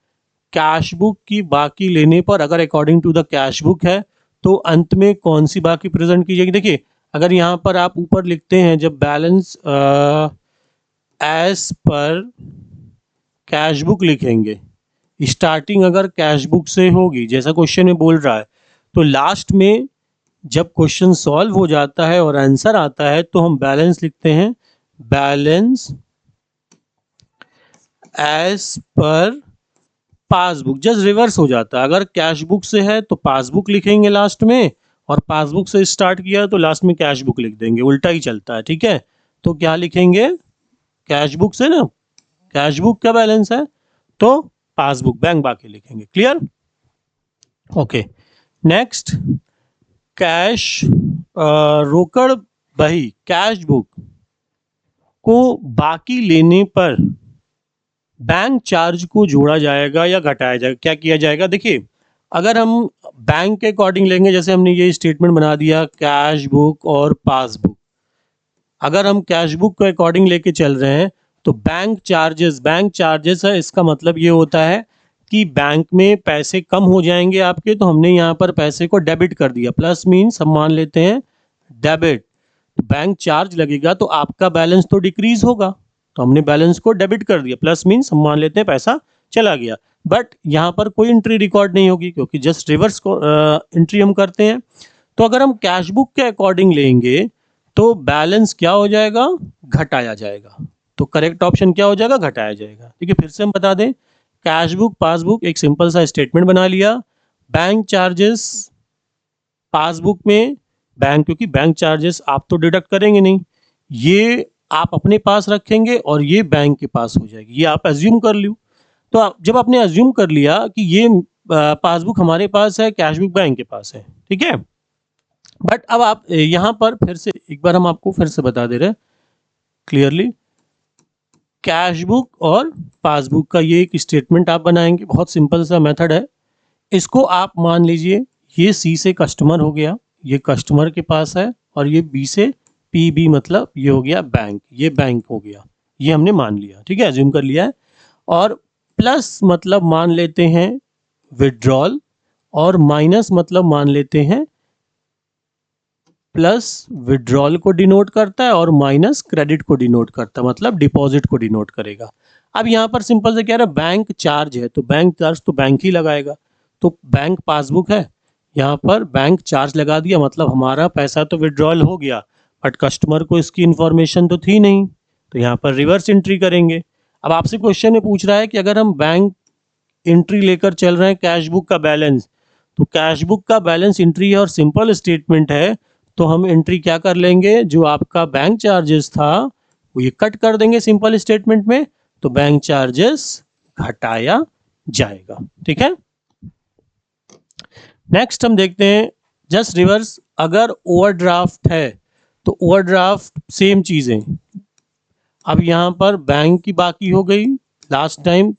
cash book की बाकी लेने पर अगर according to the cash book है तो अंत में कौन सी बाकी प्रेजेंट की जाएगी। देखिए अगर यहाँ पर आप ऊपर लिखते हैं जब balance as per cash book लिखेंगे, स्टार्टिंग अगर कैश बुक से होगी जैसा क्वेश्चन में बोल रहा है, तो लास्ट में जब क्वेश्चन सॉल्व हो जाता है और आंसर आता है तो हम बैलेंस लिखते हैं, balance as per passbook. Just reverse हो जाता है, अगर कैश बुक से है तो पासबुक लिखेंगे लास्ट में, और पासबुक से स्टार्ट किया तो लास्ट में कैश बुक लिख देंगे, उल्टा ही चलता है। ठीक है, तो क्या लिखेंगे, कैश बुक से ना, कैश बुक का बैलेंस है तो पासबुक बैंक बाकी लिखेंगे। Clear, okay. नेक्स्ट, कैश रोकड़ बही कैश बुक को बाकी लेने पर बैंक चार्ज को जोड़ा जाएगा या घटाया जाएगा, क्या किया जाएगा। देखिए अगर हम बैंक के अकॉर्डिंग लेंगे, जैसे हमने ये स्टेटमेंट बना दिया कैश बुक और पासबुक, अगर हम कैश बुक के अकॉर्डिंग लेके चल रहे हैं तो बैंक चार्जेस है, इसका मतलब ये होता है कि बैंक में पैसे कम हो जाएंगे आपके, तो हमने यहाँ पर पैसे को डेबिट कर दिया, प्लस मीन्स हम मान लेते हैं डेबिट, तो बैंक चार्ज लगेगा तो आपका बैलेंस तो डिक्रीज होगा, तो हमने बैलेंस को डेबिट कर दिया, प्लस मीन्स हम मान लेते हैं पैसा चला गया, बट यहाँ पर कोई एंट्री रिकॉर्ड नहीं होगी क्योंकि जस्ट रिवर्स को एंट्री हम करते हैं। तो अगर हम कैश बुक के अकॉर्डिंग लेंगे तो बैलेंस क्या हो जाएगा, घटाया जाएगा। तो करेक्ट ऑप्शन क्या हो जाएगा, घटाया जाएगा। ठीक है, फिर से हम बता दें, कैश बुक पासबुक एक सिंपल सा स्टेटमेंट बना लिया, बैंक चार्जेस पासबुक में बैंक, क्योंकि बैंक चार्जेस आप तो डिडक्ट करेंगे नहीं, ये आप अपने पास रखेंगे और ये बैंक के पास हो जाएगी, ये आप एज्यूम कर लो। तो आप जब आपने एज्यूम कर लिया कि ये पासबुक हमारे पास है, कैश बुक बैंक के पास है, ठीक है, बट अब आप यहाँ पर फिर से एक बार हम आपको फिर से बता दे रहे हैं क्लियरली, कैश बुक और पासबुक का ये एक स्टेटमेंट आप बनाएंगे, बहुत सिंपल सा मेथड है। इसको आप मान लीजिए ये सी से कस्टमर हो गया, ये कस्टमर के पास है, और ये बी से पीबी, मतलब ये हो गया बैंक, ये बैंक हो गया, ये हमने मान लिया। ठीक है, एज्यूम कर लिया है। और प्लस मतलब मान लेते हैं विड्रॉल, और माइनस मतलब मान लेते हैं, प्लस विड्रॉल को डिनोट करता है और माइनस क्रेडिट को डिनोट करता है, मतलब डिपॉजिट को डिनोट करेगा। अब यहाँ पर सिंपल से कह रहा है बैंक चार्ज है, तो बैंक चार्ज तो बैंक ही लगाएगा, तो बैंक पासबुक है, यहाँ पर बैंक चार्ज लगा दिया, मतलब हमारा पैसा तो विड्रॉल हो गया, बट कस्टमर को इसकी इंफॉर्मेशन तो थी नहीं, तो यहाँ पर रिवर्स एंट्री करेंगे। अब आपसे क्वेश्चन में पूछ रहा है कि अगर हम बैंक एंट्री लेकर चल रहे हैं कैश बुक का बैलेंस, तो कैश बुक का बैलेंस एंट्री और सिंपल स्टेटमेंट है, तो हम एंट्री क्या कर लेंगे, जो आपका बैंक चार्जेस था वो ये कट कर देंगे सिंपल स्टेटमेंट में, तो बैंक चार्जेस घटाया जाएगा। ठीक है, नेक्स्ट हम देखते हैं जस्ट रिवर्स। अगर ओवरड्राफ्ट है तो ओवरड्राफ्ट सेम चीजें, अब यहां पर बैंक की बाकी हो गई, लास्ट टाइम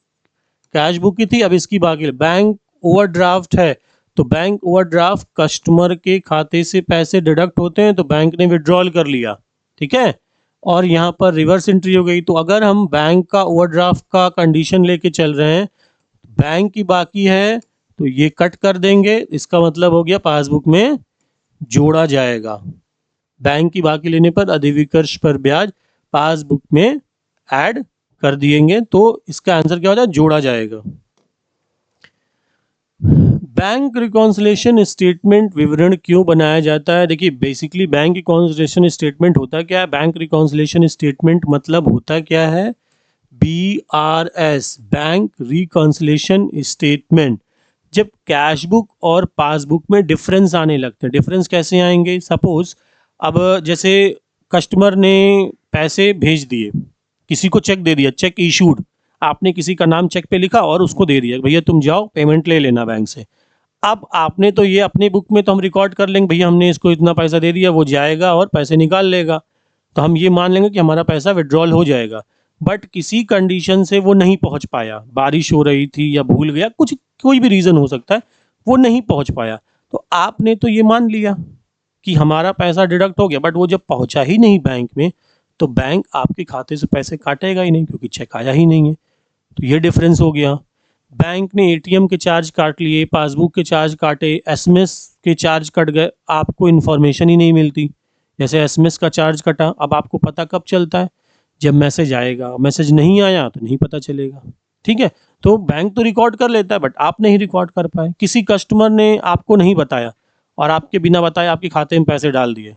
कैश बुक की थी, अब इसकी बाकी। बैंक ओवरड्राफ्ट है तो बैंक ओवरड्राफ्ट कस्टमर के खाते से पैसे डिडक्ट होते हैं, तो बैंक ने विड्रॉल कर लिया। ठीक है, और यहाँ पर रिवर्स एंट्री हो गई। तो अगर हम बैंक का ओवरड्राफ्ट का कंडीशन लेके चल रहे हैं, बैंक की बाकी है तो ये कट कर देंगे, इसका मतलब हो गया पासबुक में जोड़ा जाएगा। बैंक की बाकी लेने पर अधिविकर्ष पर ब्याज पासबुक में ऐड कर दिएंगे, तो इसका आंसर क्या होता है, जोड़ा जाएगा। बैंक रिकॉन्सिलेशन स्टेटमेंट विवरण क्यों बनाया जाता है? देखिए बेसिकली बैंक रिकॉन्सिलेशन स्टेटमेंट होता क्या है, बैंक रिकॉन्सिलेशन स्टेटमेंट मतलब होता क्या है, BRS बैंक रिकॉन्सिलेशन स्टेटमेंट। जब कैश बुक और पासबुक में डिफरेंस आने लगते हैं, डिफरेंस कैसे आएंगे, सपोज अब जैसे कस्टमर ने पैसे भेज दिए, किसी को चेक दे दिया, चेक इशूड, आपने किसी का नाम चेक पे लिखा और उसको दे दिया, भैया तुम जाओ पेमेंट ले लेना बैंक से। अब आपने तो ये अपनी बुक में तो हम रिकॉर्ड कर लेंगे, भैया हमने इसको इतना पैसा दे दिया, वो जाएगा और पैसे निकाल लेगा, तो हम ये मान लेंगे कि हमारा पैसा विड्रॉल हो जाएगा। बट किसी कंडीशन से वो नहीं पहुंच पाया, बारिश हो रही थी या भूल गया, कुछ कोई भी रीज़न हो सकता है, वो नहीं पहुंच पाया, तो आपने तो ये मान लिया कि हमारा पैसा डिडक्ट हो गया, बट वो जब पहुंचा ही नहीं बैंक में, तो बैंक आपके खाते से पैसे काटेगा ही नहीं क्योंकि चेक आया ही नहीं है। तो ये डिफरेंस हो गया। बैंक ने एटीएम के चार्ज काट लिए, पासबुक के चार्ज काटे, एसएमएस के चार्ज कट गए, आपको इन्फॉर्मेशन ही नहीं मिलती। जैसे एसएमएस का चार्ज कटा, अब आपको पता कब चलता है, जब मैसेज आएगा, मैसेज नहीं आया तो नहीं पता चलेगा। ठीक है, तो बैंक तो रिकॉर्ड कर लेता है बट आप नहीं रिकॉर्ड कर पाए, किसी कस्टमर ने आपको नहीं बताया और आपके बिना बताए आपके खाते में पैसे डाल दिए,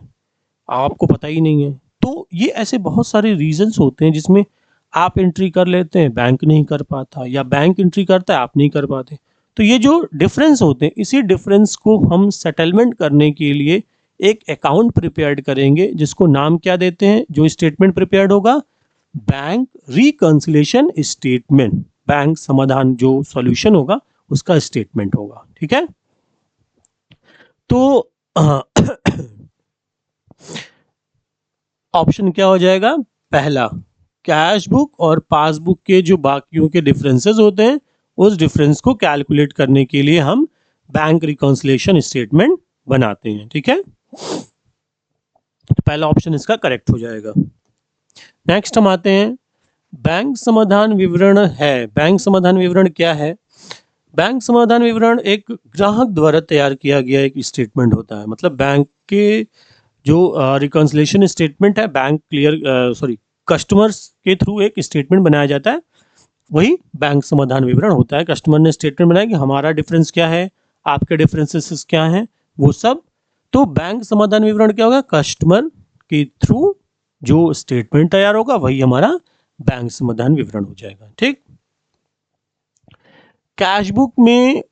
आपको पता ही नहीं है। तो ये ऐसे बहुत सारे रीजंस होते हैं जिसमें आप एंट्री कर लेते हैं, बैंक नहीं कर पाता, या बैंक एंट्री करता है आप नहीं कर पाते। तो ये जो डिफरेंस होते हैं, इसी डिफरेंस को हम सेटलमेंट करने के लिए एक अकाउंट प्रिपेयर्ड करेंगे, जिसको नाम क्या देते हैं, जो स्टेटमेंट प्रिपेयर्ड होगा, बैंक रिकंसिलेशन स्टेटमेंट। बैंक समाधान जो सॉल्यूशन होगा उसका स्टेटमेंट होगा। ठीक है, तो ऑप्शन क्या हो जाएगा, पहला, कैश बुक और पासबुक के जो बाकियों के डिफरेंसेस होते हैं, उस डिफरेंस को कैलकुलेट करने के लिए हम बैंक रिकंसिलेशन स्टेटमेंट बनाते हैं। ठीक है, तो पहला ऑप्शन इसका करेक्ट हो जाएगा। नेक्स्ट हम आते हैं, बैंक समाधान विवरण है। बैंक समाधान विवरण क्या है? बैंक समाधान विवरण एक ग्राहक द्वारा तैयार किया गया एक स्टेटमेंट होता है, मतलब बैंक के जो रिकंसिलेशन स्टेटमेंट है, बैंक कस्टमर्स के थ्रू एक स्टेटमेंट बनाया जाता है, वही बैंक समाधान विवरण होता है। कस्टमर ने स्टेटमेंट बनाया कि हमारा डिफरेंस क्या है, आपके डिफरेंसेस क्या हैं, वो सब। तो बैंक समाधान विवरण क्या होगा, कस्टमर के थ्रू जो स्टेटमेंट तैयार होगा वही हमारा बैंक समाधान विवरण हो जाएगा। ठीक, कैश बुक में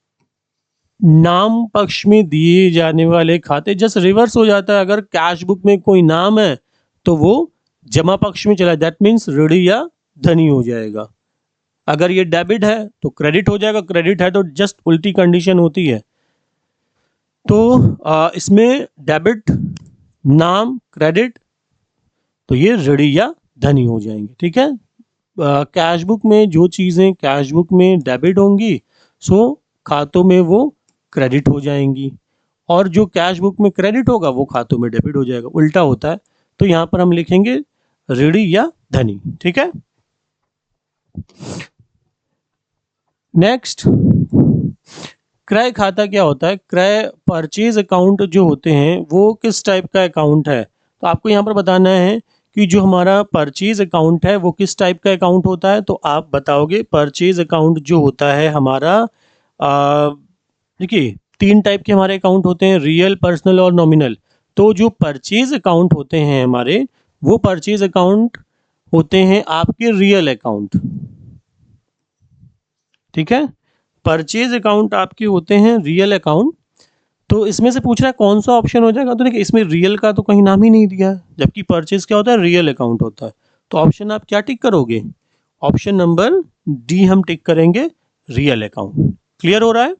नाम पक्ष में दिए जाने वाले खाते जस्ट रिवर्स हो जाता है। अगर कैश बुक में कोई नाम है तो वो जमा पक्ष में चला, दैट मीन्स ऋणी या धनी हो जाएगा। अगर ये डेबिट है तो क्रेडिट हो जाएगा, क्रेडिट है तो जस्ट उल्टी कंडीशन होती है। तो इसमें डेबिट, नाम, क्रेडिट, तो ये ऋणी या धनी हो जाएंगे। ठीक है, कैश बुक में जो चीज़ें कैश बुक में डेबिट होंगी, सो खातों में वो क्रेडिट हो जाएंगी, और जो कैश बुक में क्रेडिट होगा वो खातों में डेबिट हो जाएगा, उल्टा होता है। तो यहाँ पर हम लिखेंगे ऋणी या धनी। ठीक है, नेक्स्ट, क्रय खाता क्या होता है? क्रय परचेज अकाउंट जो होते हैं वो किस टाइप का अकाउंट है? तो आपको यहाँ पर बताना है कि जो हमारा परचेज अकाउंट है वो किस टाइप का अकाउंट होता है। तो आप बताओगे परचेज अकाउंट जो होता है हमारा, देखिए 3 टाइप के हमारे अकाउंट होते हैं, रियल, पर्सनल और नॉमिनल। तो जो परचेज अकाउंट होते हैं हमारे, वो परचेज अकाउंट होते हैं आपके रियल अकाउंट। ठीक है, परचेज अकाउंट आपके होते हैं रियल अकाउंट, तो इसमें से पूछ रहा है कौन सा ऑप्शन हो जाएगा, तो देखिए इसमें रियल का तो कहीं नाम ही नहीं दिया है, जबकि परचेज क्या होता है, रियल अकाउंट होता है। तो ऑप्शन आप क्या टिक करोगे, ऑप्शन नंबर डी हम टिक करेंगे, रियल अकाउंट। क्लियर हो रहा है?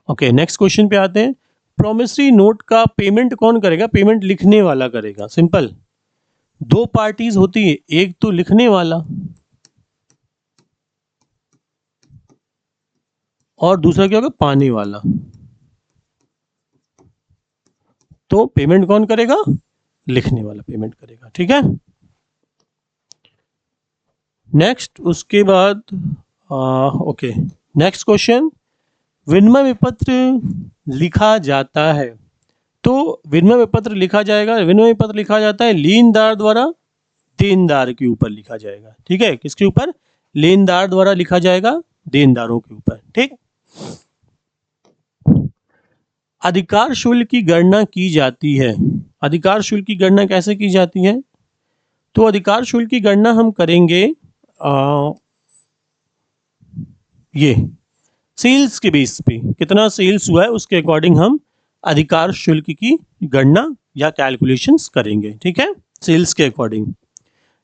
ओके, नेक्स्ट क्वेश्चन पे आते हैं। प्रोमिसरी नोट का पेमेंट कौन करेगा? पेमेंट लिखने वाला करेगा। सिंपल, दो पार्टीज होती है, एक तो लिखने वाला और दूसरा क्या होगा, पाने वाला। तो पेमेंट कौन करेगा? लिखने वाला पेमेंट करेगा। ठीक है, नेक्स्ट उसके बाद ओके, नेक्स्ट क्वेश्चन, विनिमय विपत्र लिखा जाता है। तो विनिमय विपत्र लिखा जाएगा, विनिमय विपत्र लिखा जाता है लेनदार द्वारा देनदार के ऊपर लिखा जाएगा। ठीक है, किसके ऊपर? लेनदार द्वारा लिखा जाएगा, देनदारों के ऊपर। ठीक, अधिकार शुल्क की गणना की जाती है। अधिकार शुल्क की गणना कैसे की जाती है? तो अधिकार शुल्क की गणना हम करेंगे ये सेल्स के बेस पे, कितना सेल्स हुआ है उसके अकॉर्डिंग हम अधिकार शुल्क की गणना या कैलकुलेशंस करेंगे। ठीक है, सेल्स के अकॉर्डिंग।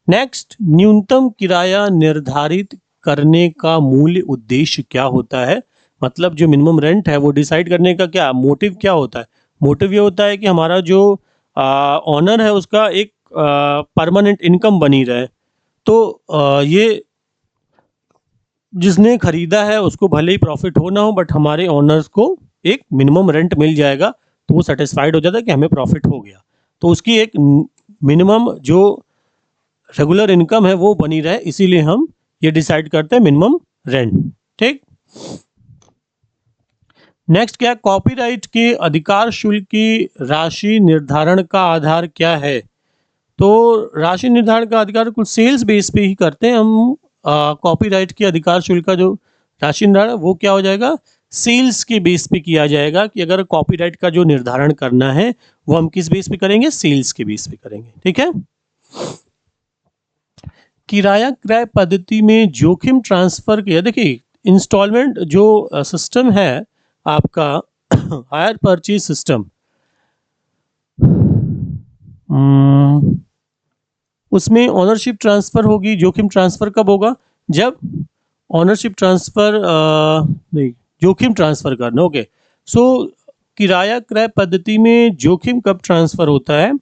नेक्स्ट, न्यूनतम किराया निर्धारित करने का मूल उद्देश्य क्या होता है? मतलब जो मिनिमम रेंट है वो डिसाइड करने का क्या मोटिव क्या होता है? मोटिव ये होता है कि हमारा जो ऑनर है उसका एक परमानेंट इनकम बनी रहे। तो ये जिसने खरीदा है उसको भले ही प्रॉफिट हो ना हो, बट हमारे ओनर्स को एक मिनिमम रेंट मिल जाएगा तो वो सेटिस्फाइड हो जाता है कि हमें प्रॉफिट हो गया। तो उसकी एक मिनिमम जो रेगुलर इनकम है वो बनी रहे, इसीलिए हम ये डिसाइड करते हैं मिनिमम रेंट। ठीक, नेक्स्ट क्या, कॉपीराइट के अधिकार शुल्क की राशि निर्धारण का आधार क्या है? तो राशि निर्धारण का अधिकार कुछ सेल्स बेस पे ही करते हैं हम। कॉपीराइट के अधिकार शुल्क का जो राशि निर्धारण वो क्या हो जाएगा, सेल्स के बेस पे किया जाएगा। कि अगर कॉपीराइट का जो निर्धारण करना है वो हम किस बेस पे करेंगे, सेल्स के बेस पे करेंगे। ठीक है, किराया क्रय पद्धति में जोखिम ट्रांसफर किया, देखिए इंस्टॉलमेंट जो सिस्टम है आपका हायर परचेज सिस्टम, उसमें ओनरशिप ट्रांसफर होगी। जोखिम ट्रांसफर कब होगा, जब ओनरशिप ट्रांसफर नहीं, जोखिम ट्रांसफर करना। ओके, सो किराया क्रय पद्धति में जोखिम कब ट्रांसफर होता है?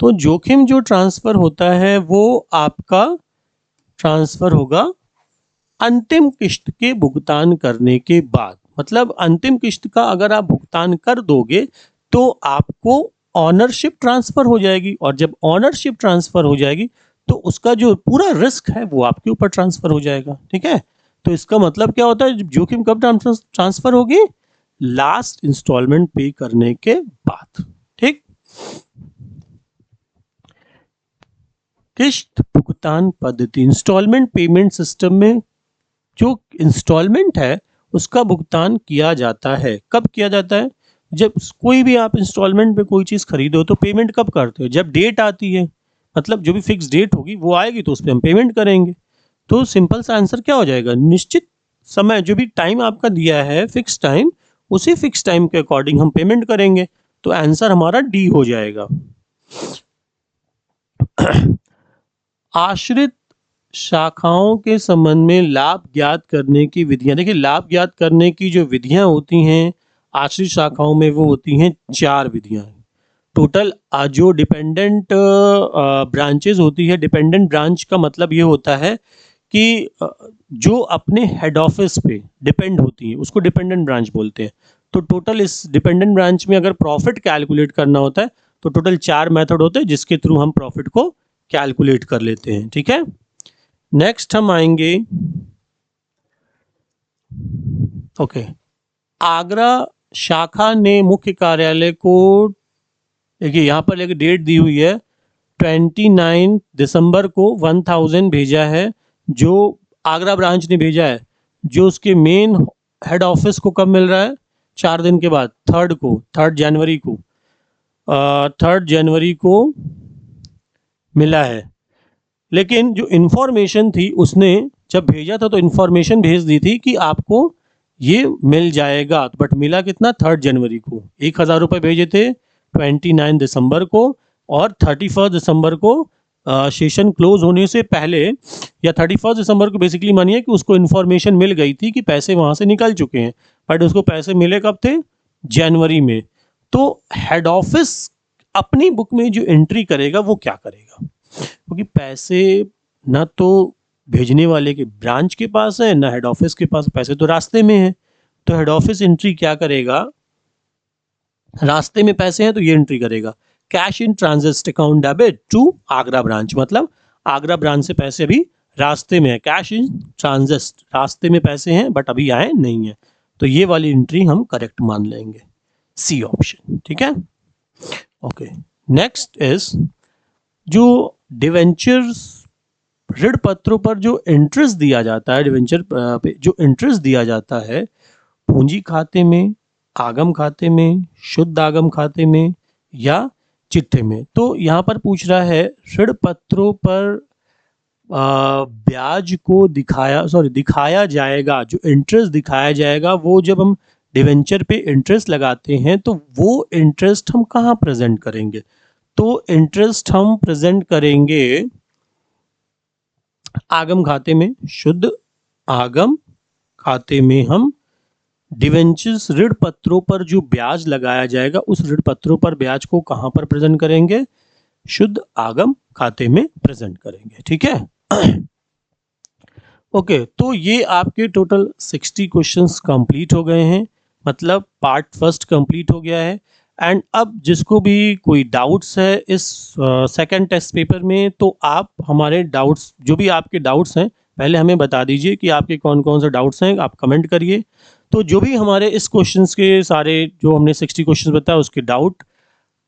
तो जोखिम जो ट्रांसफर होता है वो आपका ट्रांसफर होगा अंतिम किस्त के भुगतान करने के बाद। मतलब अंतिम किस्त का अगर आप भुगतान कर दोगे तो आपको ऑनरशिप ट्रांसफर हो जाएगी, और जब ऑनरशिप ट्रांसफर हो जाएगी तो उसका जो पूरा रिस्क है वो आपके ऊपर ट्रांसफर हो जाएगा। ठीक है, तो इसका मतलब क्या होता है, जोखिम कब ट्रांसफर होगी, लास्ट इंस्टॉलमेंट पे करने के बाद। ठीक, किस्त भुगतान पद्धति, इंस्टॉलमेंट पेमेंट सिस्टम में जो इंस्टॉलमेंट है उसका भुगतान किया जाता है। कब किया जाता है, जब कोई भी आप इंस्टॉलमेंट पे कोई चीज खरीदो तो पेमेंट कब करते हो, जब डेट आती है। मतलब जो भी फिक्स डेट होगी वो आएगी तो उस पर हम पेमेंट करेंगे। तो सिंपल सा आंसर क्या हो जाएगा, निश्चित समय जो भी टाइम आपका दिया है फिक्स टाइम, उसी फिक्स टाइम के अकॉर्डिंग हम पेमेंट करेंगे। तो आंसर हमारा डी हो जाएगा। आश्रित शाखाओं के संबंध में लाभ ज्ञात करने की विधियां, देखिए लाभ ज्ञात करने की जो विधियां होती हैं आश्रित शाखाओं में वो होती हैं 4 विधियां। टोटल जो डिपेंडेंट ब्रांचेस होती है, डिपेंडेंट ब्रांच का मतलब ये होता है कि जो अपने हेड ऑफिस पे डिपेंड होती है उसको डिपेंडेंट ब्रांच बोलते हैं। तो टोटल इस डिपेंडेंट ब्रांच में अगर प्रॉफिट कैलकुलेट करना होता है तो टोटल 4 मेथड होते हैं जिसके थ्रू हम प्रॉफिट को कैलकुलेट कर लेते हैं। ठीक है, नेक्स्ट हम आएंगे ओके, आगरा शाखा ने मुख्य कार्यालय को, देखिए यहाँ पर एक डेट दी हुई है 29 दिसंबर को 1000 भेजा है, जो आगरा ब्रांच ने भेजा है। जो उसके मेन हेड ऑफिस को कब मिल रहा है, 4 दिन के बाद, 3 जनवरी को 3 जनवरी को मिला है। लेकिन जो इन्फॉर्मेशन थी उसने जब भेजा था तो इन्फॉर्मेशन भेज दी थी कि आपको ये मिल जाएगा। बट मिला कितना, 3 जनवरी को। 1,000 रुपये भेजे थे 29 दिसंबर को, और 31 दिसंबर को सेशन क्लोज होने से पहले, या 31 दिसंबर को बेसिकली मानिए कि उसको इन्फॉर्मेशन मिल गई थी कि पैसे वहां से निकल चुके हैं, बट उसको पैसे मिले कब थे, जनवरी में। तो हेड ऑफिस अपनी बुक में जो एंट्री करेगा वो क्या करेगा, क्योंकि पैसे ना तो भेजने वाले के ब्रांच के पास है ना हेड ऑफिस के पास, पैसे तो रास्ते में है। तो हेड ऑफिस एंट्री क्या करेगा, रास्ते में पैसे हैं तो ये एंट्री करेगा, cash in transit account debit to Agra branch. मतलब आगरा ब्रांच से पैसे अभी रास्ते में है, कैश इन ट्रांजिट, रास्ते में पैसे हैं बट अभी आए नहीं है। तो ये वाली एंट्री हम करेक्ट मान लेंगे, सी ऑप्शन। ठीक है, ओके। नेक्स्ट इज जो डिवेंचर्स ऋण पत्रों पर जो इंटरेस्ट दिया जाता है, डिवेंचर पे जो इंटरेस्ट दिया जाता है, पूंजी खाते में, आगम खाते में, शुद्ध आगम खाते में या चिट्ठे में। तो यहाँ पर पूछ रहा है ऋण पत्रों पर ब्याज को दिखाया जाएगा, जो इंटरेस्ट दिखाया जाएगा वो जब हम डिवेंचर पे इंटरेस्ट लगाते हैं तो वो इंटरेस्ट हम कहाँ प्रेजेंट करेंगे। तो इंटरेस्ट हम प्रेजेंट करेंगे आगम खाते में, शुद्ध आगम खाते में हम डिवेंचर्स ऋण पत्रों पर जो ब्याज लगाया जाएगा उस ऋण पत्रों पर ब्याज को कहां पर प्रेजेंट करेंगे, शुद्ध आगम खाते में प्रेजेंट करेंगे। ठीक है, ओके। तो ये आपके टोटल 60 क्वेश्चंस कंप्लीट हो गए हैं, मतलब पार्ट फर्स्ट कंप्लीट हो गया है। एंड अब जिसको भी कोई डाउट्स है इस सेकंड टेस्ट पेपर में, तो आप हमारे डाउट्स, जो भी आपके डाउट्स हैं पहले हमें बता दीजिए कि आपके कौन कौन से डाउट्स हैं, आप कमेंट करिए। तो जो भी हमारे इस क्वेश्चंस के सारे, जो हमने 60 क्वेश्चंस बताया उसके डाउट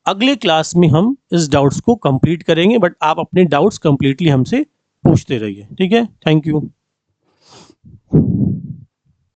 अगले क्लास में हम इस डाउट्स को कंप्लीट करेंगे, बट आप अपने डाउट्स कंप्लीटली हमसे पूछते रहिए। ठीक है, थैंक यू।